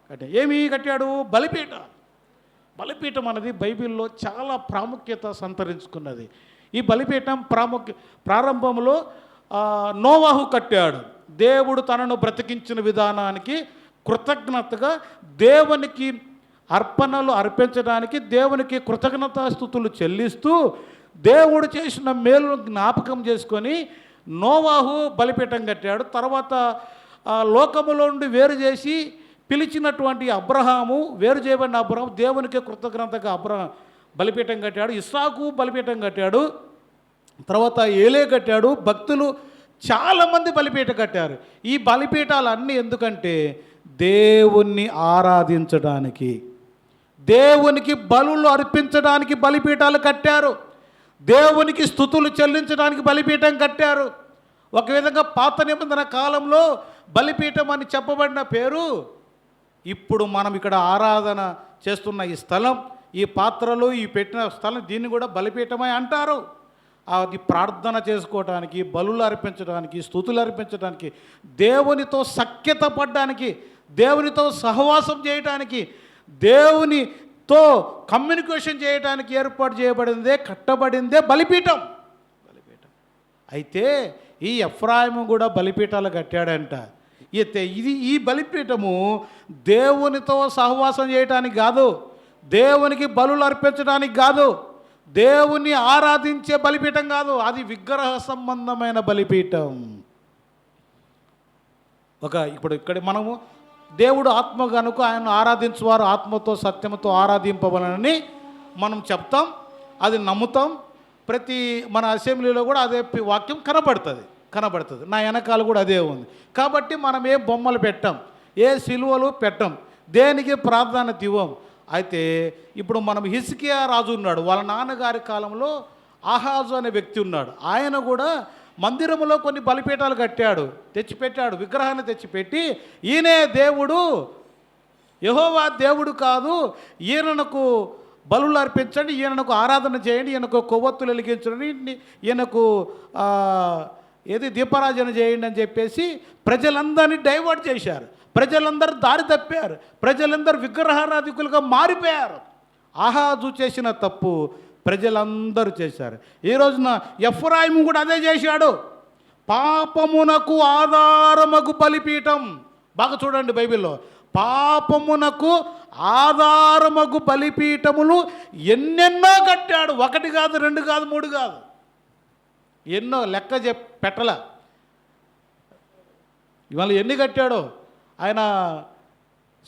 కట్టాడు. ఏమి కట్టాడు? బలిపీఠం అనేది బైబిల్లో చాలా ప్రాముఖ్యత సంతరించుకున్నది. ఈ బలిపీఠం ప్రారంభంలో నోవాహు కట్టాడు. దేవుడు తనను బ్రతికించిన విధానానికి కృతజ్ఞతగా దేవునికి అర్పణలు అర్పించడానికి, దేవునికి కృతజ్ఞతాస్తుతులు చెల్లిస్తూ దేవుడు చేసిన మేలును జ్ఞాపకం చేసుకొని నోవాహు బలిపీఠం కట్టాడు. తర్వాత లోకములో నుండి వేరు చేసి పిలిచినటువంటి అబ్రహాము, వేరు చేయబడిన అబ్రహాము దేవునికి కృతజ్ఞతగా బలిపీఠం కట్టాడు. ఇస్సాకు బలిపీఠం కట్టాడు. తర్వాత ఏలే కట్టాడు. భక్తులు చాలామంది బలిపీఠం కట్టారు. ఈ బలిపీఠాలన్నీ ఎందుకంటే దేవుణ్ణి ఆరాధించడానికి, దేవునికి బలులు అర్పించడానికి బలిపీఠాలు కట్టారు. దేవునికి స్తుతులు చెల్లించడానికి బలిపీఠం కట్టారు. ఒక విధంగా పాత నిబంధన కాలంలో బలిపీఠం అని చెప్పబడిన పేరు ఇప్పుడు మనం ఇక్కడ ఆరాధన చేస్తున్న ఈ స్థలం, ఈ పాత్రలు, ఈ పెట్టిన స్థలం, దీన్ని కూడా బలిపీఠమై అంటారు. అది ప్రార్థన చేసుకోవడానికి, బలులు అర్పించడానికి, స్తుతులు అర్పించడానికి, దేవునితో సఖ్యత పడడానికి, దేవునితో సహవాసం చేయడానికి, దేవునితో కమ్యూనికేషన్ చేయడానికి ఏర్పాటు చేయబడిందే, కట్టబడిందే బలిపీఠం. అయితే ఈ ఎఫ్రాయిము కూడా బలిపీఠాలు కట్టాడంట. అయితే ఈ బలిపీఠము దేవునితో సహవాసం చేయడానికి కాదు, దేవునికి బలులు అర్పించడానికి కాదు, దేవుని ఆరాధించే బలిపీఠం కాదు, అది విగ్రహ సంబంధమైన బలిపీఠం. ఇప్పుడు ఇక్కడ మనము దేవుడు ఆత్మ కనుక ఆయన ఆరాధించువారు ఆత్మతో సత్యముతో ఆరాధింపవలనని మనం చెప్తాం, అది నమ్ముతాం. ప్రతి మన అసెంబ్లీలో కూడా అదే వాక్యం కనబడుతుంది. నా వెనకాల కూడా అదే ఉంది. కాబట్టి మనం ఏ బొమ్మలు పెట్టాం, ఏ సిలువలు పెట్టాం, దేనికి ప్రాధాన్యత ఇవ్వం. అయితే ఇప్పుడు మనం హిజ్కియా రాజు ఉన్నాడు, వాళ్ళ నాన్నగారి కాలంలో ఆహాజు అనే వ్యక్తి ఉన్నాడు. ఆయన కూడా మందిరంలో కొన్ని బలిపీఠాలు కట్టాడు, తెచ్చిపెట్టాడు, విగ్రహాన్ని తెచ్చిపెట్టి ఈయనే దేవుడు, యెహోవా దేవుడు కాదు, ఈయనకు బలులు అర్పించండి, ఈయనకు ఆరాధన చేయండి, ఈయనకు కొవ్వొత్తులు వెలిగించండి, ఈయనకు దీపారాజన చేయండి అని చెప్పేసి ప్రజలందరినీ డైవర్ట్ చేశారు. ప్రజలందరూ దారి తప్పారు. ప్రజలందరూ విగ్రహారాధికులుగా మారిపోయారు. ఆహాజు చేసిన తప్పు ప్రజలందరూ చేశారు. ఈ రోజున ఎఫ్రాయిము కూడా అదే చేశాడు. పాపమునకు ఆధారమగు బలిపీఠం. బాగా చూడండి బైబిల్లో, పాపమునకు ఆధారమగు బలిపీఠములు ఎన్నెన్నో కట్టాడు. 1 కాదు, 2 కాదు, 3 కాదు, ఎన్నో లెక్క పెట్టల. ఇవాళ ఎన్ని కట్టాడో. ఆయన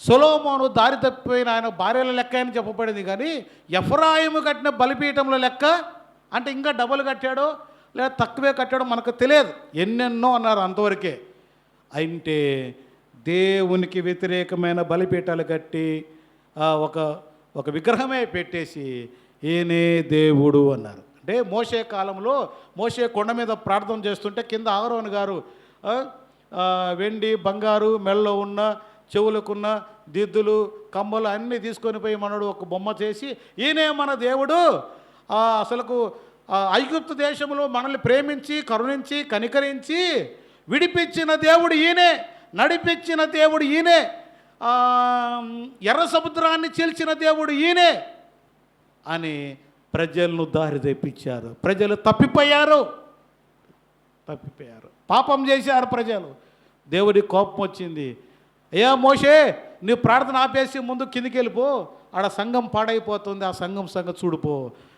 సొలొమోను దారి తప్పిపోయిన ఆయన భార్యల లెక్క అని చెప్పబడింది, కానీ ఎఫ్రాయిము కట్టిన బలిపీఠంలో లెక్క అంటే ఇంకా డబల్ కట్టాడో లేదా తక్కువే కట్టాడో మనకు తెలియదు. ఎన్నెన్నో అన్నారు, అంతవరకే. అంటే దేవునికి వ్యతిరేకమైన బలిపీఠాలు కట్టి ఒక విగ్రహమే పెట్టేసి ఈయనే దేవుడు అన్నారు. అంటే మోషే కాలంలో మోషే కొండ మీద ప్రార్థన చేస్తుంటే కింద అహరోను గారు వెండి బంగారు మెడలో ఉన్న చెవులకున్న దిద్దులు కమ్మలు అన్నీ తీసుకొని పోయి మనడు ఒక బొమ్మ చేసి ఈయనే మన దేవుడు, అసలుకు ఐగుప్తు దేశంలో మనల్ని ప్రేమించి కరుణించి కనికరించి విడిపించిన దేవుడు ఈయనే, నడిపించిన దేవుడు ఈయనే, ఎర్ర సముద్రాన్ని చీల్చిన దేవుడు ఈయనే అని ప్రజలను దారి తెప్పించారు. ప్రజలు తప్పిపోయారు, పాపం చేశారు ప్రజలు. దేవుడి కోపం వచ్చింది. అయ్యా మోషే, నీ ప్రార్థన ఆపేసి ముందు కిందికి వెళ్ళిపో, ఆడ సంఘం పాడైపోతుంది, ఆ సంఘం సంగతి చూడిపో,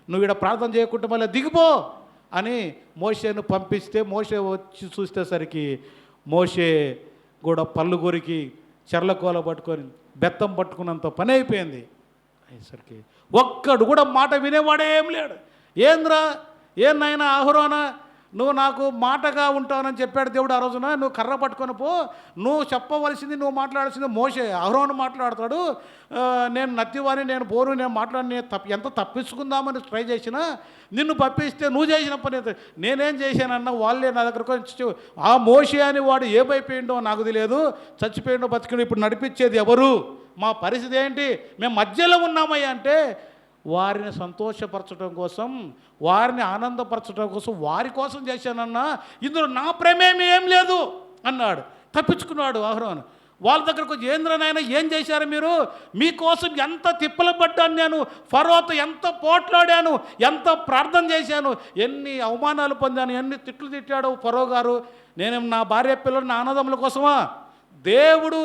నువ్వు ఇక్కడ ప్రార్థన చేయకుండా మళ్ళీ దిగిపో అని మోషేను పంపిస్తే, మోషే వచ్చి చూసేసరికి మోషే కూడా పళ్ళు కొరికి చెర్లకోల పట్టుకొని బెత్తం పట్టుకున్నంత పని అయిపోయింది. అయ్యేసరికి ఒక్కడు కూడా మాట వినేవాడే ఏం లేడు. ఏంద్రా, ఏం నాయనా అహరోనా, నువ్వు నాకు మాటగా ఉంటానని చెప్పాడు దేవుడు ఆ రోజున, నువ్వు కర్ర పట్టుకొని పో, నువ్వు చెప్పవలసింది, నువ్వు మాట్లాడాల్సింది మోషే, అహరోను మాట్లాడతాడు, నేను నత్తివాని, నేను పోరు, నేను మాట్లాడి ఎంత తప్పించుకుందామని ట్రై చేసినా నిన్ను పంపిస్తే నువ్వు చేసిన పని నేనేం చేశానన్నా వాళ్ళే నా దగ్గరకు వచ్చి, ఆ మోషే అని వాడు ఏమైపోయిండో నాకు తెలియదు, చచ్చిపోయిండో బతికిండో, ఇప్పుడు నడిపించేది ఎవరు, మా పరిస్థితి ఏంటి, మేము మధ్యలో ఉన్నామయ్యా అంటే వారిని సంతోషపరచడం కోసం, వారిని ఆనందపరచడం కోసం, వారి కోసం చేశానన్నా, ఇందులో నా ప్రేమేమీ ఏం లేదు అన్నాడు. తప్పించుకున్నాడు అహరోను. వాళ్ళ దగ్గరకు వచ్చి, ఏంద్రనైనా ఏం చేశారు మీరు, మీకోసం ఎంత తిప్పలు పడ్డాను నేను, ఫరోతో ఎంత పోట్లాడాను, ఎంత ప్రార్థన చేశాను, ఎన్ని అవమానాలు పొందాను, ఎన్ని తిట్లు తిట్టాడు ఫరో గారు, నేనేం నా భార్య పిల్లలు నా అన్నదమ్ముల కోసమా, దేవుడు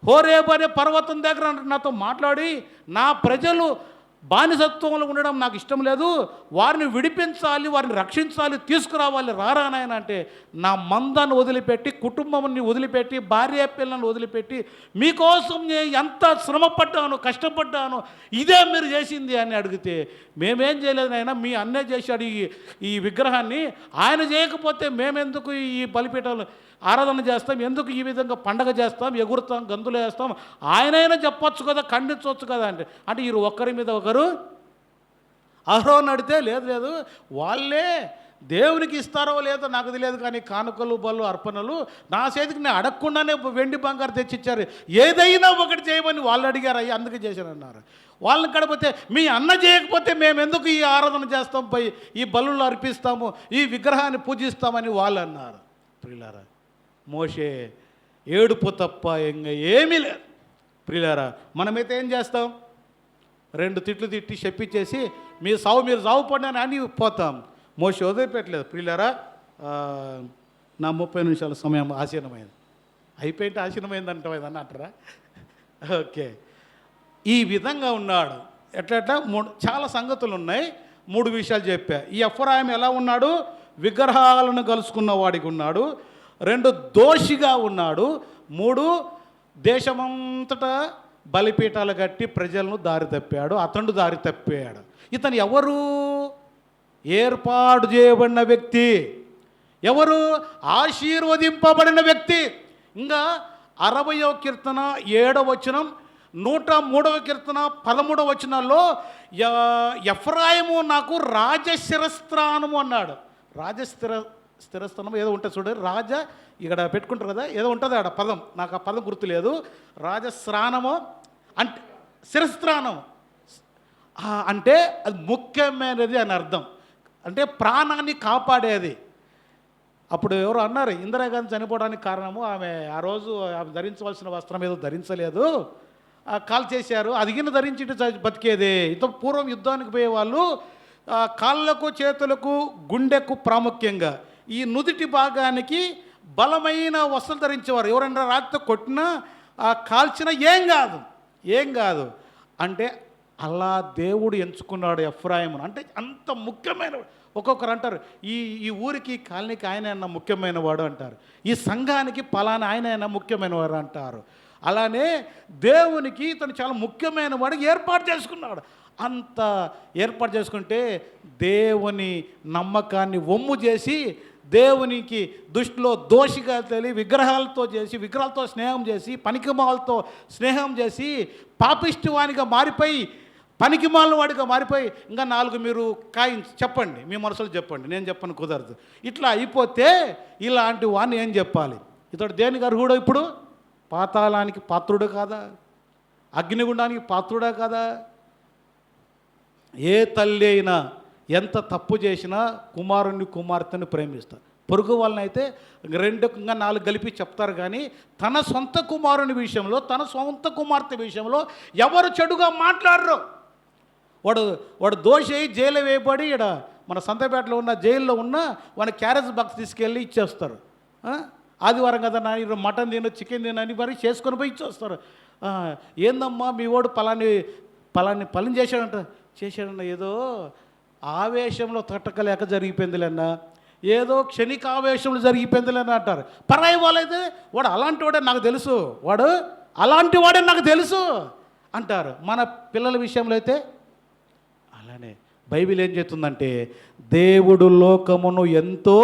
హోరేబు అనే పర్వతం దగ్గర నాతో మాట్లాడి, నా ప్రజలు బానిసత్వంలో ఉండడం నాకు ఇష్టం లేదు, వారిని విడిపించాలి, వారిని రక్షించాలి, తీసుకురావాలి, రారానాయన అంటే నా మందాన్ని వదిలిపెట్టి, కుటుంబాన్ని వదిలిపెట్టి, భార్య పిల్లలను వదిలిపెట్టి మీకోసం ఎంత శ్రమపడ్డాను, కష్టపడ్డాను, ఇదే మీరు చేసింది అని అడిగితే, మేమేం చేయలేదు నాయన, మీ అన్నే చేశాడు ఈ విగ్రహాన్ని, ఆయన చేయకపోతే మేమెందుకు ఈ బలిపీఠాలు ఆరాధన చేస్తాం, ఎందుకు ఈ విధంగా పండగ చేస్తాం, ఎగురుతాం, గంతులు వేస్తాం, ఆయనైనా చెప్పొచ్చు కదా, ఖండించవచ్చు కదా అంటే వీరు ఒక్కరి మీద ఒకరు అహరోను అడితే, లేదు వాళ్ళే దేవునికి ఇస్తారో లేదో నాకు తెలియదు, కానీ కానుకలు బలు అర్పణలు నా చేతికి నేను అడగకుండానే వెండి బంగారు తెచ్చిచ్చారు, ఏదైనా ఒకటి చేయమని వాళ్ళు అడిగారు, అయ్యి అందుకే చేశానన్నారు. వాళ్ళని కడిపోతే, మీ అన్న చేయకపోతే మేము ఎందుకు ఈ ఆరాధన చేస్తాం, పోయి ఈ బలులు అర్పిస్తాము, ఈ విగ్రహాన్ని పూజిస్తామని వాళ్ళు అన్నారు. ప్రియులారా, మోషే ఏడుపు తప్ప ఇంకా ఏమీ లేదు. ప్రియులారా, మనమైతే ఏం చేస్తాం, 2 తిట్లు తిట్టి చెప్పించేసి మీరు సావు పడినా అని పోతాం. మోషే వదిలిపెట్టలేదు. ప్రియులారా, నా 30 నిమిషాల సమయం ఆసీనమైంది, అయిపోయింటే ఆసీనమైంది అంటాం అంటారా? ఓకే, ఈ విధంగా ఉన్నాడు. ఎట్లా చాలా సంగతులు ఉన్నాయి. 3 విషయాలు చెప్పా. ఈ ఎఫ్రాయిము ఎలా ఉన్నాడు, విగ్రహాలను కలుసుకున్న వాడికి ఉన్నాడు. 2 దోషిగా ఉన్నాడు. 3 దేశమంతటా బలిపీఠాలు కట్టి ప్రజలను దారి తప్పాడు. అతడు దారి తప్పాడు. ఇతను ఎవరు, ఏర్పాటు చేయబడిన వ్యక్తి, ఎవరు, ఆశీర్వదింపబడిన వ్యక్తి. ఇంకా 60వ కీర్తన 7వ వచనం, 103వ కీర్తన 13వ వచనాల్లో ఎఫ్రాయిము నాకు రాజశిరస్త్రానము అన్నాడు. స్థిరస్థానం ఏదో ఉంటుంది చూడండి, రాజ ఇక్కడ పెట్టుకుంటారు కదా, ఏదో ఉంటుంది ఆడ పదం, నాకు ఆ పదం గుర్తులేదు. రాజస్నానము అంటే శిరస్త్రానం అంటే అది ముఖ్యమైనది అని అర్థం, అంటే ప్రాణాన్ని కాపాడేది. అప్పుడు ఎవరు అన్నారు, ఇందిరాగాంధీ చనిపోవడానికి కారణము ఆమె ఆ రోజు ఆమె ధరించవలసిన వస్త్రం ఏదో ధరించలేదు, కాల్ చేశారు, అదిగిన ధరించి బతికేదే. ఇంత పూర్వం యుద్ధానికి పోయేవాళ్ళు కాళ్ళకు, చేతులకు, గుండెకు ప్రాముఖ్యంగా ఈ నుదిటి భాగానికి బలమైన వస్త్రం ధరించేవారు. ఎవరైనా రాత్రితో కొట్టినా కాల్చినా ఏం కాదు అంటే అలా దేవుడు ఎంచుకున్నాడు ఎఫ్రాయిమును. అంటే అంత ముఖ్యమైన, ఒక్కొక్కరు అంటారు ఈ ఊరికి కాలనీకి ఆయన ముఖ్యమైన వాడు అంటారు, ఈ సంఘానికి పలానా ఆయన ముఖ్యమైన వాడు అంటారు. అలానే దేవునికి ఇతను చాలా ముఖ్యమైన వాడు ఏర్పాటు చేసుకున్నాడు. అంత ఏర్పాటు చేసుకుంటే దేవుని నమ్మకాన్ని వమ్ము చేసి, దేవునికి దృష్టిలో దోషిగా విగ్రహాలతో స్నేహం చేసి, పనికిమాలతో స్నేహం చేసి, పాపిష్టివానిగా మారిపోయి, పనికిమాలిన వాడిగా మారిపోయి, ఇంకా 4 మీరు చెప్పండి, మీ మనసులో చెప్పండి, నేను చెప్పను, కుదరదు. ఇట్లా అయిపోతే ఇలాంటి వాడిని ఏం చెప్పాలి? ఇతడు దేనికి అర్హుడు? ఇప్పుడు పాతాళానికి పాత్రుడు కాదా? అగ్నిగుండానికి పాత్రుడా కాదా? ఏ తల్లి అయినా ఎంత తప్పు చేసినా కుమారుణ్ణి కుమార్తెను ప్రేమిస్తారు. పొరుగు వాళ్ళనైతే 2 ఇంకా 4 కలిపి చెప్తారు. కానీ తన సొంత కుమారుని విషయంలో, తన సొంత కుమార్తె విషయంలో ఎవరు చెడుగా మాట్లాడరు. వాడు దోషి అయి జైలు వేయబడి ఇక్కడ మన సంతపేటలో ఉన్న జైల్లో ఉన్న వాడిని క్యారేజ్ బాక్స్ తీసుకెళ్ళి ఇచ్చేస్తారు. ఆదివారం కదా నా ఈరోజు మటన్ తిను, చికెన్ తినని మరి చేసుకొని పోయి ఇచ్చేస్తారు. ఏందమ్మా మీ వాడు పలాని చేశాడన్న ఏదో ఆవేశంలో తట్టకలేక జరిగిపోయిందిలేన్నా, ఏదో క్షణిక ఆవేశంలో జరిగిపోయిందిలేనా అంటారు. పరాయి వాళ్ళైతే వాడు అలాంటి వాడే నాకు తెలుసు, వాడు అలాంటి వాడే నాకు తెలుసు అంటారు. మన పిల్లల విషయంలో అయితే అలానే బైబిల్ ఏం చెప్తుందంటే, దేవుడు లోకమును ఎంతో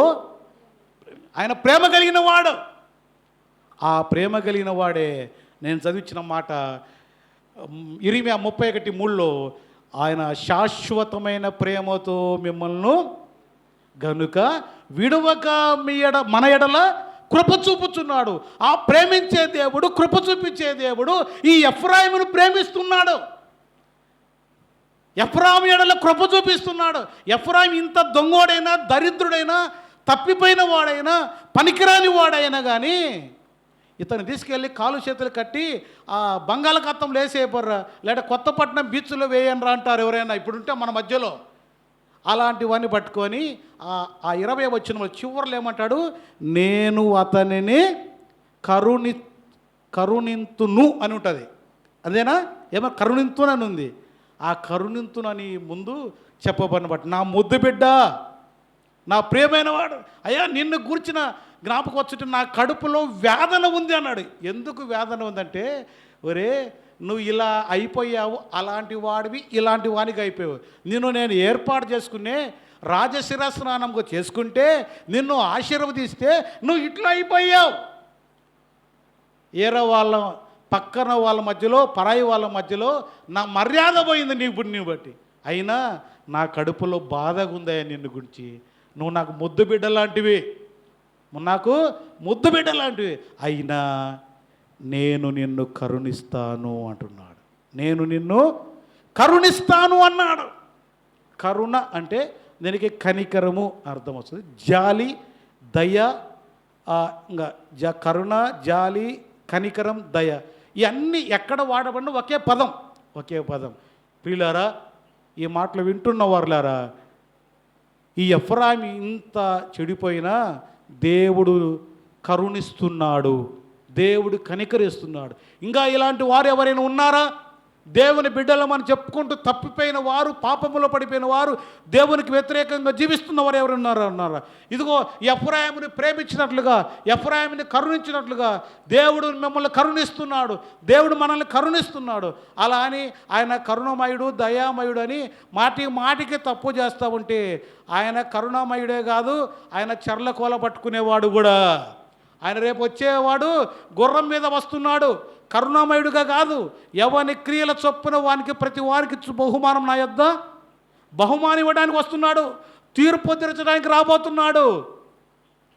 ఆయన ప్రేమ కలిగిన వాడు. ఆ ప్రేమ కలిగిన వాడే నేను చదివించిన మాట ఇరిమియా 31:3లో ఆయన శాశ్వతమైన ప్రేమతో మిమ్మల్ని గనుక విడువక మన ఎడల కృప చూపుచున్నాడు. ఆ ప్రేమించే దేవుడు, కృప చూపించే దేవుడు ఈ ఎఫ్రాయిమును ప్రేమిస్తున్నాడు. ఎఫ్రాయిము ఎడల కృప చూపిస్తున్నాడు. ఎఫ్రాయిము ఇంత దొంగోడైనా, దరిద్రుడైనా, తప్పిపోయిన వాడైనా, పనికిరాని వాడైనా కానీ ఇతను తీసుకెళ్ళి కాలు చేతులు కట్టి ఆ బంగాళాఖాతంలో వేసేయబర్రా, లేదా కొత్తపట్నం బీచ్లో వేయనరా అంటారు ఎవరైనా ఇప్పుడుంటే మన మధ్యలో. అలాంటివన్నీ పట్టుకొని ఆ 20వ వచనంలో చివరిలో ఏమంటాడు, నేను అతనిని కరుణింతును అని ఉంటుంది. అదేనా? ఏమో కరుణింతునని ఉంది. ఆ కరుణింతునని ముందు చెప్పబడిన బట్టి, నా ముద్దు బిడ్డ, నా ప్రియమైన వాడు, అయ్యా నిన్ను గూర్చిన జ్ఞాపకం వచ్చి నా కడుపులో వేదన ఉంది అన్నాడు. ఎందుకు వేదన ఉందంటే, ఒరే నువ్వు ఇలా అయిపోయావు, అలాంటి వాడివి ఇలాంటి వానికి అయిపోయావు. నేను ఏర్పాటు చేసుకునే రాజశిరస్నానం చేసుకుంటే నిన్ను ఆశీర్వదిస్తే నువ్వు ఇట్లా అయిపోయావు. ఏరో వాళ్ళ పక్కన వాళ్ళ మధ్యలో, పరాయి వాళ్ళ మధ్యలో నా మర్యాద పోయింది నీ బట్టి. అయినా నా కడుపులో బాధగా ఉందయ్యా నిన్ను గురించి. నువ్వు నాకు ముద్దు బిడ్డ లాంటివి, అయినా నేను నిన్ను కరుణిస్తాను అంటున్నాడు. నేను నిన్ను కరుణిస్తాను అన్నాడు. కరుణ అంటే దీనికి కనికరము అర్థం వస్తుంది. జాలి, దయ, ఇంకా కరుణ, జాలి, కనికరం, దయ ఇవన్నీ ఎక్కడ వాడబడిన ఒకే పదం. ప్రియులారా, ఈ మాటలు వింటున్న వారులారా, ఈ ఎఫ్రాయిము ఇంత చెడిపోయినా దేవుడు కరుణిస్తున్నాడు, దేవుడు కనికరిస్తున్నాడు. ఇంకా ఇలాంటి వారు ఎవరైనా ఉన్నారా? దేవుని బిడ్డలమని చెప్పుకుంటూ తప్పిపోయిన వారు, పాపములో పడిపోయిన వారు, దేవునికి వ్యతిరేకంగా జీవిస్తున్న వారు ఎవరు ఉన్నారా? ఇదిగో ఎఫ్రాయిముని ప్రేమించినట్లుగా, ఎఫ్రాయిముని కరుణించినట్లుగా దేవుడు మిమ్మల్ని కరుణిస్తున్నాడు, దేవుడు మనల్ని కరుణిస్తున్నాడు. అలా అని ఆయన కరుణమయుడు, దయామయుడు అని మాటికి తప్పు చేస్తూ ఉంటే ఆయన కరుణామయుడే కాదు, ఆయన చెర్ల కోల పట్టుకునేవాడు కూడా. ఆయన రేపు వచ్చేవాడు గుర్రం మీద వస్తున్నాడు, కరుణామయుడుగా కాదు. ఎవని క్రియల చొప్పున వానికి ప్రతి వారికి బహుమానం నా యొద్ద బహుమానం ఇవ్వడానికి వస్తున్నాడు, తీర్పు తీర్చడానికి రాబోతున్నాడు.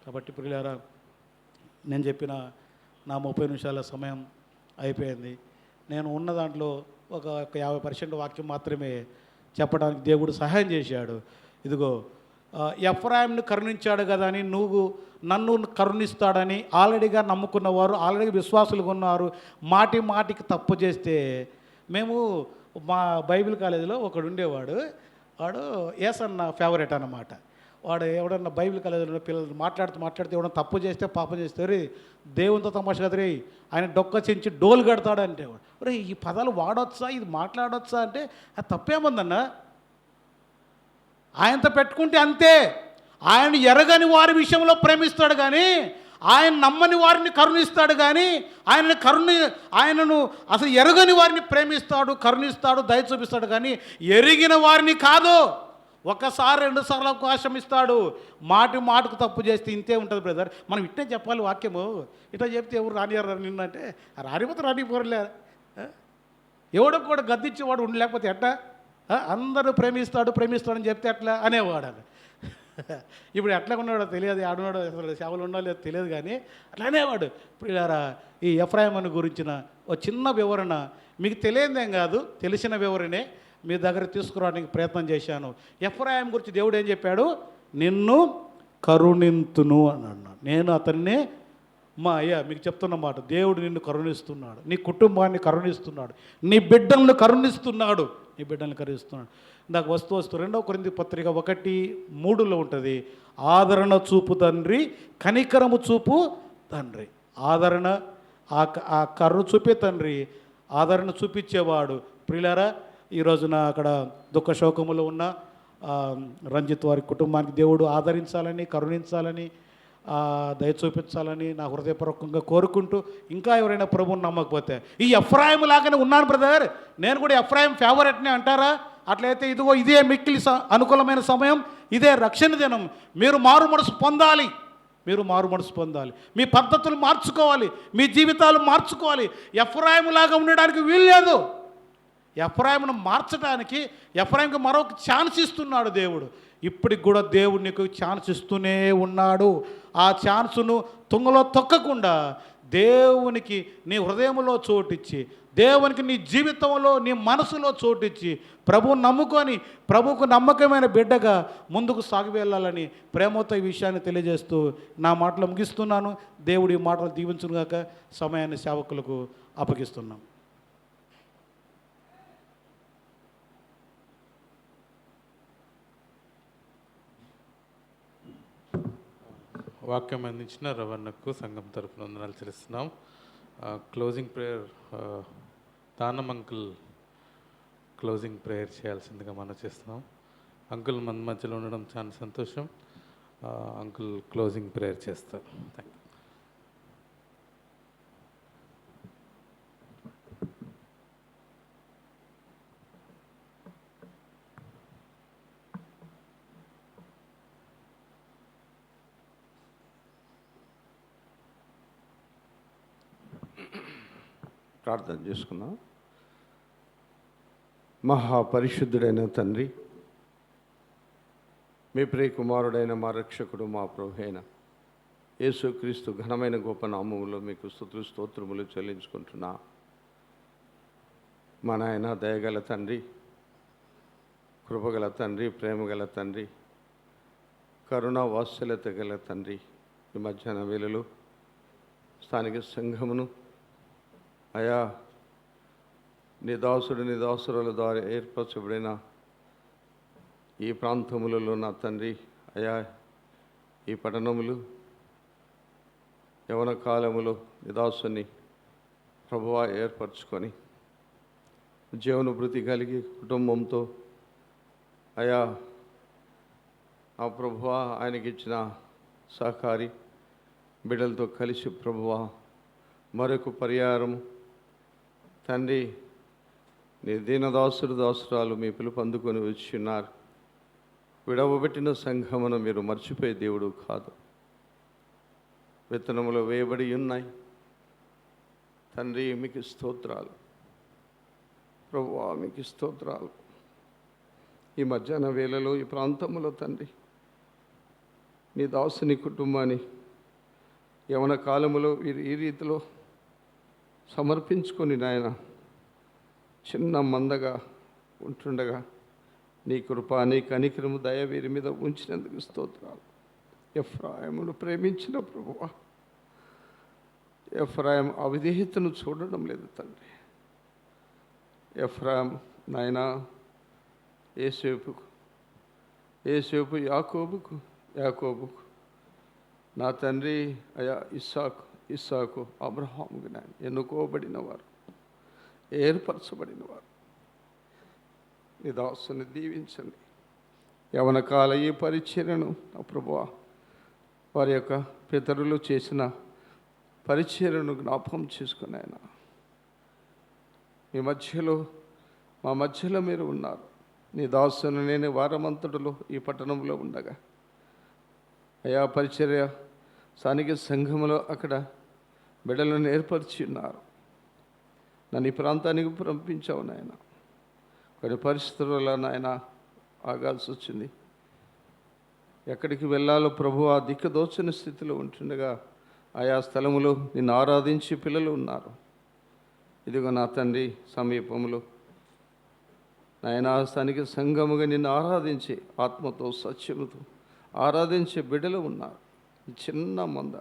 కాబట్టి ప్రియులారా, నేను చెప్పిన నా 30 నిమిషాల సమయం అయిపోయింది. నేను ఉన్న దాంట్లో ఒక 50% వాక్యం మాత్రమే చెప్పడానికి దేవుడు సహాయం చేశాడు. ఇదిగో ఎఫ్రాయిమును కరుణించాడు కదా అని నువ్వు నన్ను కరుణిస్తాడని ఆల్రెడీగా నమ్ముకున్నవారు, ఆల్రెడీ విశ్వాసులుగా ఉన్నారు, మాటికి తప్పు చేస్తే, మేము మా బైబిల్ కాలేజీలో ఒకడు ఉండేవాడు, వాడు ఏసన్న ఫేవరెట్ అన్నమాట. వాడు ఎవడన్నా బైబిల్ కాలేజీలో పిల్లలు మాట్లాడుతూ ఎవడన్నా తప్పు చేస్తే, పాపం చేస్తే, రే దేవునితో తమాష కదా రే, ఆయన డొక్క చించి డోలు కడతాడు అంటే, రే ఈ పదాలు వాడొచ్చా, ఇది మాట్లాడొచ్చా అంటే, అది తప్పేముందన్నా, ఆయనతో పెట్టుకుంటే అంతే. ఆయన ఎరగని వారి విషయంలో ప్రేమిస్తాడు కానీ, ఆయన నమ్మని వారిని కరుణిస్తాడు కానీ, ఆయనను అసలు ఎరగని వారిని ప్రేమిస్తాడు, కరుణిస్తాడు, దయ చూపిస్తాడు కానీ ఎరిగిన వారిని కాదు. 1-2 అవకాశం ఇస్తాడు. మాటకు తప్పు చేస్తే ఇంతే ఉంటుంది బ్రదర్. మనం ఇట్టే చెప్పాలి వాక్యము. ఇట్లా చెప్తే ఎవరు రానియారు నిన్నంటే, రానిపోతే రానిపోరలే. ఎవడో కూడా గద్దించేవాడు ఉండలేకపోతే ఎట్టా? అందరూ ప్రేమిస్తాడని చెప్తే ఎట్లా అనేవాడు. ఇప్పుడు ఎట్లా ఉన్నాడో తెలియదు, ఆడున్నాడో అసలు సేవలు ఉన్నాడో లేదో తెలియదు కానీ అట్లా అనేవాడు. ప్రియులారా, ఈ ఎఫ్రాయిమును గురించిన ఒక చిన్న వివరణ మీకు తెలియదేం కాదు, తెలిసిన వివరణే మీ దగ్గర తీసుకురావడానికి ప్రయత్నం చేశాను. ఎఫ్రాయిము గురించి దేవుడు ఏం చెప్పాడు? నిన్ను కరుణింతును అని అన్నాడు. నేను అతన్నే మా అయ్యా మీకు చెప్తున్న మాట, దేవుడు నిన్ను కరుణిస్తున్నాడు, నీ కుటుంబాన్ని కరుణిస్తున్నాడు, నీ బిడ్డలను కరుణిస్తున్నాడు, నీ బిడ్డలను కరుణిస్తున్నాడు. నాకు వస్తూ 2వ కొరింథీ పత్రిక 1:3 ఉంటుంది, ఆదరణ చూపు తండ్రి, కనికరము చూపు తండ్రి. ఆదరణ, ఆ కరుణ చూపే తండ్రి, ఆదరణ చూపించేవాడు. ప్రియులారా, ఈ రోజున అక్కడ దుఃఖ శోకములో ఉన్న రంజిత్ వారి కుటుంబానికి దేవుడు ఆదరించాలని, కరుణించాలని, దయ చూపించాలని నా హృదయపూర్వకంగా కోరుకుంటూ, ఇంకా ఎవరైనా ప్రభువుని నమ్మకపోతే, ఈ ఎఫ్రాయిం లాగానే ఉన్నాను బ్రదర్, నేను కూడా ఎఫ్రాయిం ఫేవరెట్నే అంటారా? అట్లయితే ఇదిగో ఇదే మిక్కిలి అనుకూలమైన సమయం, ఇదే రక్షణ దినం. మీరు మారు మనసు పొందాలి, మీరు మారు మనసు పొందాలి, మీ పద్ధతులు మార్చుకోవాలి, మీ జీవితాలు మార్చుకోవాలి. ఎఫ్రాయిం లాగా ఉండడానికి వీల్లేదు. ఎఫ్రాయిమును మార్చడానికి, ఎఫ్రాయింకి మరొక ఛాన్స్ ఇస్తున్నాడు దేవుడు. ఇప్పటికి కూడా దేవుడు నీకు ఛాన్స్ ఇస్తూనే ఉన్నాడు. ఆ ఛాన్సును తుంగలో తొక్కకుండా దేవునికి నీ హృదయంలో చోటిచ్చి, దేవునికి నీ జీవితంలో, నీ మనసులో చోటిచ్చి, ప్రభువుని నమ్ముకొని, ప్రభువుకు నమ్మకమైన బిడ్డగా ముందుకు సాగి వెళ్ళాలని ప్రేమతో ఈ విషయాన్ని తెలియజేస్తూ నా మాటలు ముగిస్తున్నాను. దేవుడి ఈ మాటలు దీవించుగాక. సమయాన్ని సేవకులకు అప్పగిస్తున్నాం. వాక్యం అందించిన రవణకు సంఘం తరఫున వందనాలు చెల్లిస్తున్నాం. క్లోజింగ్ ప్రేయర్ దానం అంకుల్ క్లోజింగ్ ప్రేయర్ చేయాల్సిందిగా మనం చేస్తున్నాం. అంకుల్ మన మధ్యలో ఉండడం చాలా సంతోషం. అంకుల్ క్లోజింగ్ ప్రేయర్ చేస్తారు. Thank you. ప్రార్థన చేసుకున్నాం. మహాపరిశుద్ధుడైన తండ్రి, మీ ప్రియ కుమారుడైన మా రక్షకుడు, మా ప్రభు అయిన యేసుక్రీస్తు ఘనమైన గొప్ప నామములో మీకు స్తుతులు స్తోత్రములు చెల్లించుకుంటున్నా. మా నాయన దయగల తండ్రి, కృపగల తండ్రి, ప్రేమగల తండ్రి, కరుణ వాత్సల్యత గల తండ్రి, ఈ మధ్యాహ్న వేళలో స్థానిక సంఘమును అయా నీ దాసురాల ద్వారా ఏర్పరచబడిన ఈ ప్రాంతములలో నా తండ్రి, అయా ఈ పట్టణములు యవన కాలములో నిదాసుని ప్రభువా ఏర్పరచుకొని జీవనభృతి కలిగి కుటుంబంతో అయా ఆ ప్రభువా ఆయనకి ఇచ్చిన సహకారి బిడ్డలతో కలిసి ప్రభువా మరొక పరిహారము తండ్రి, నీ దాసురాలు మీ పిలుపు అందుకొని వచ్చి ఉన్నారు. విడవబెట్టిన సంఘమును మీరు మర్చిపోయే దేవుడు కాదు. విత్తనములు వేయబడి ఉన్నాయి తండ్రి, మీకు స్తోత్రాలు ప్రభువా, మీకు స్తోత్రాలు. ఈ మధ్యాహ్న వేళలో ఈ ప్రాంతంలో తండ్రి, నీ దాసుని కుటుంబాన్ని యవన కాలములో ఈ రీతిలో సమర్పించుకొని నాయన చిన్న మందగా ఉంటుండగా నీ కృప, నీ కనికరము, దయ వీరి మీద ఉంచినందుకు స్తోత్రాలు. ఎఫ్రాయిమును ప్రేమించిన ప్రభువా, ఎఫ్రాయిం అవిధేయతను చూడడం లేదు తండ్రి. ఎఫ్రాయిం నాయన ఏసేపుకు యాకోబుకు నా తండ్రి అయా ఇస్సాకు అబ్రహాముకు నాయన ఎన్నుకోబడిన వారు, ఏర్పరచబడినవారు. నీ దాసుని దీవించండి. యవన కాల ఈ పరిచర్యను నా ప్రభువా, వారి యొక్క పితరులు చేసిన పరిచర్యను జ్ఞాపకం చేసుకుని ఆయన మా మధ్యలో మీరు ఉన్నారు. నీ దాసుని నేను వారమంతటిలో ఈ పట్టణంలో ఉండగా అయా పరిచర్య స్థానిక సంఘములో అక్కడ బిడ్డలను ఏర్పరిచి ఉన్నారు. నన్ను ఈ ప్రాంతానికి పంపించావు నాయన. కొన్ని పరిస్థితులలో నాయన ఆగాల్సి వచ్చింది. ఎక్కడికి వెళ్ళాలో ప్రభు ఆ దిక్కుదోచని స్థితిలో ఉంటుండగా ఆయా స్థలములో నిన్ను ఆరాధించి పిల్లలు ఉన్నారు. ఇదిగో నా తండ్రి సమీపంలో నాయన స్థానిక సంఘముగా నిన్ను ఆరాధించి ఆత్మతో సత్యముతో ఆరాధించే బిడ్డలు ఉన్నారు. ఈ చిన్న మంద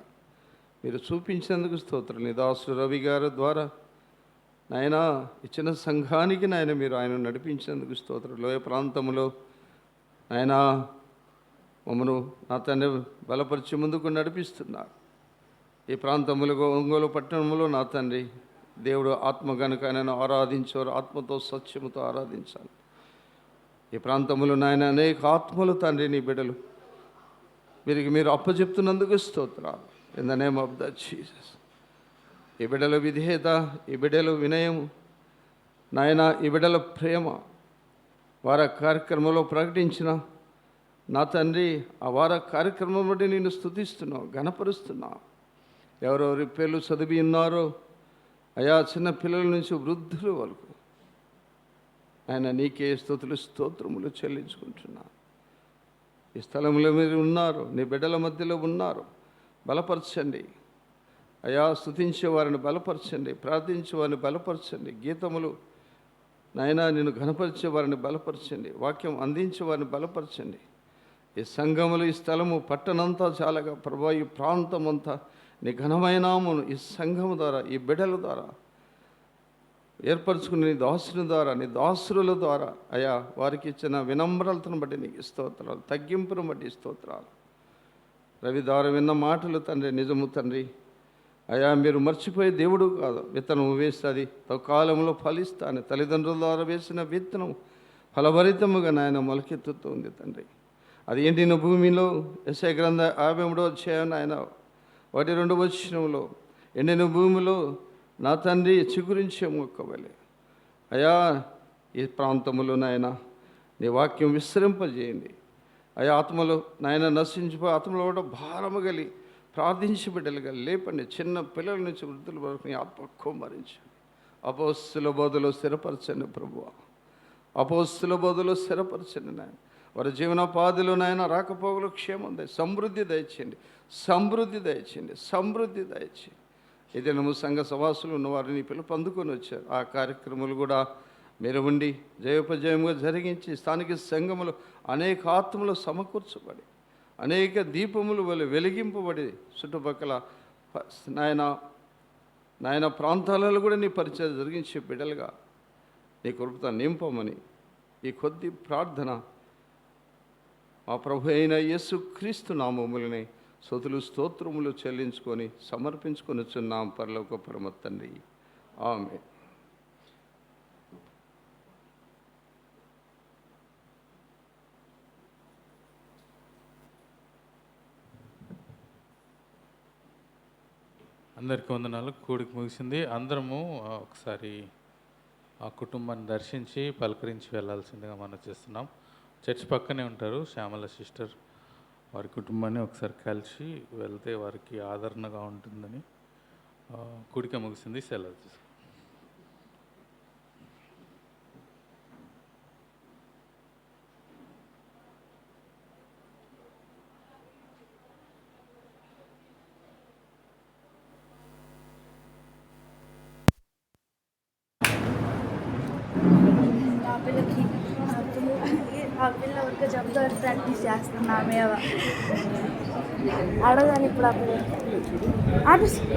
మీరు చూపించేందుకు స్తోత్రం. నీ దాసుడు రవి గారి ద్వారా నాయన ఇచ్చిన సంఘానికి నాయన మీరు ఆయన నడిపించేందుకు స్తోత్రం. లోయ ప్రాంతంలో ఆయన మమ్మను నా తండ్రి బలపరిచి ముందుకు నడిపిస్తున్నారు. ఈ ప్రాంతంలో ఒంగోలు పట్టణంలో నా తండ్రి దేవుడు ఆత్మ కనుక ఆయనను ఆరాధించేవారు ఆత్మతో సత్యముతో ఆరాధించాలి. ఈ ప్రాంతంలో నాయన అనేక ఆత్మలు తండ్రి నీ బిడ్డలు మీరు అప్పచెప్తున్నందుకు స్తోత్రాలు. In the name of the Jesus. ఈ బిడ్డల విధేయత, ఈ బిడ్డల వినయము నాయన, ఈ బిడ్డల ప్రేమ వార కార్యక్రమంలో ప్రకటించిన నా తండ్రి ఆ వార కార్యక్రమం బట్టి నేను స్తుతిస్తున్నావు, ఘనపరుస్తున్నావు. ఎవరెవరి పేర్లు చదివి ఉన్నారో అయా చిన్న పిల్లల నుంచి వృద్ధుల వరకు ఆయన నీకే స్తుతులు స్తోత్రములు చెల్లించుకుంటున్నా. ఈ స్థలంలో మీరు ఉన్నారు, నీ బిడ్డల మధ్యలో ఉన్నారు. బలపరచండి అయా, స్తుతించే వారిని బలపరచండి, ప్రార్థించే వారిని బలపరచండి, గీతములు నాయన నిన్ను ఘనపరిచే వారిని బలపరచండి, వాక్యం అందించే వారిని బలపరచండి. ఈ సంఘములు, ఈ స్థలము, పట్టణంతా చాలాగా ప్రభా, ఈ ప్రాంతం అంతా నీ ఘనమైనామును ఈ సంఘము ద్వారా, ఈ బిడ్డల ద్వారా ఏర్పరచుకుని నీ దాసుని ద్వారా, నీ దాసుల ద్వారా అయా వారికి ఇచ్చిన వినమ్రతను బట్టి నీకు స్తోత్రాలు, తగ్గింపును బట్టి స్తోత్రాలు. రవి ద్వారా విన్న మాటలు తండ్రి నిజము తండ్రి. అయా మీరు మర్చిపోయే దేవుడు కాదు. విత్తనం వేస్తుంది కాలంలో ఫలిస్తాను. తల్లిదండ్రుల ద్వారా వేసిన విత్తనం ఫలభరితముగా నాయన మొలకెత్తుతుంది తండ్రి. అది ఎండిన భూమిలో యెషయా గ్రంథం 53వ అధ్యాయం ఆయన 1-2 వచనంలో ఎండిన భూమిలో నా తండ్రి చిగురించే మొక్కవలే అయా ఈ ప్రాంతంలో నాయన నీ వాక్యం విస్తరింపజేయండి. అయా ఆత్మలో నాయన నశించిపోయి ఆత్మలో కూడా భారము కలిగి ప్రార్థించి బిడ్డలుగా లేపండి. చిన్న పిల్లల నుంచి వృద్ధుల వరకు నీ ఆత్మ కుమ్మరించండి. అపోస్తుల బోధలో స్థిరపరచండి ప్రభువా, అపోస్తుల బోధలో స్థిరపరచండి నాయన. వారి జీవనోపాధిలో నాయన రాకపోకలు క్షేమం సమృద్ధి దయచేయండి, సమృద్ధి దయచేయండి, సమృద్ధి దయచేయండి. ఏదైనా సంఘ సవాసులు ఉన్న వారిని పిలుపు అందుకొని వచ్చారు. ఆ కార్యక్రమాలు కూడా మీరు ఉండి జయోపజయంగా జరిగించి స్థానిక సంఘములు అనేక ఆత్మలు సమకూర్చబడి అనేక దీపములు వెలిగింపబడి చుట్టుపక్కల నాయన ప్రాంతాలలో కూడా నీ పరిచయం జరిగించే బిడ్డలుగా నీ కృపతో నింపమని ఈ కొద్ది ప్రార్థన మా ప్రభు అయిన యేసుక్రీస్తు నామములని స్తుతులు స్తోత్రములు చెల్లించుకొని సమర్పించుకొనిచున్నాం పరలోక పరమ తండ్రి. ఆమేన్. అందరికీ వందనాలు. కూడికి ముగిసింది. అందరము ఒకసారి ఆ కుటుంబాన్ని దర్శించి పలకరించి వెళ్ళాల్సిందిగా మనం చేస్తున్నాం. చర్చ్ పక్కనే ఉంటారు శ్యామల సిస్టర్, వారి కుటుంబాన్ని ఒకసారి కలిసి వెళ్తే వారికి ఆదరణగా ఉంటుందని. కూడిక ముగిసింది. సెలవు తీసుకుంటాం. ఆ పిల్ల ఊరికే చెప్తారు ప్రాక్టీస్ చేస్తున్నామే అడగాలి ఇప్పుడు ఆ పిల్ల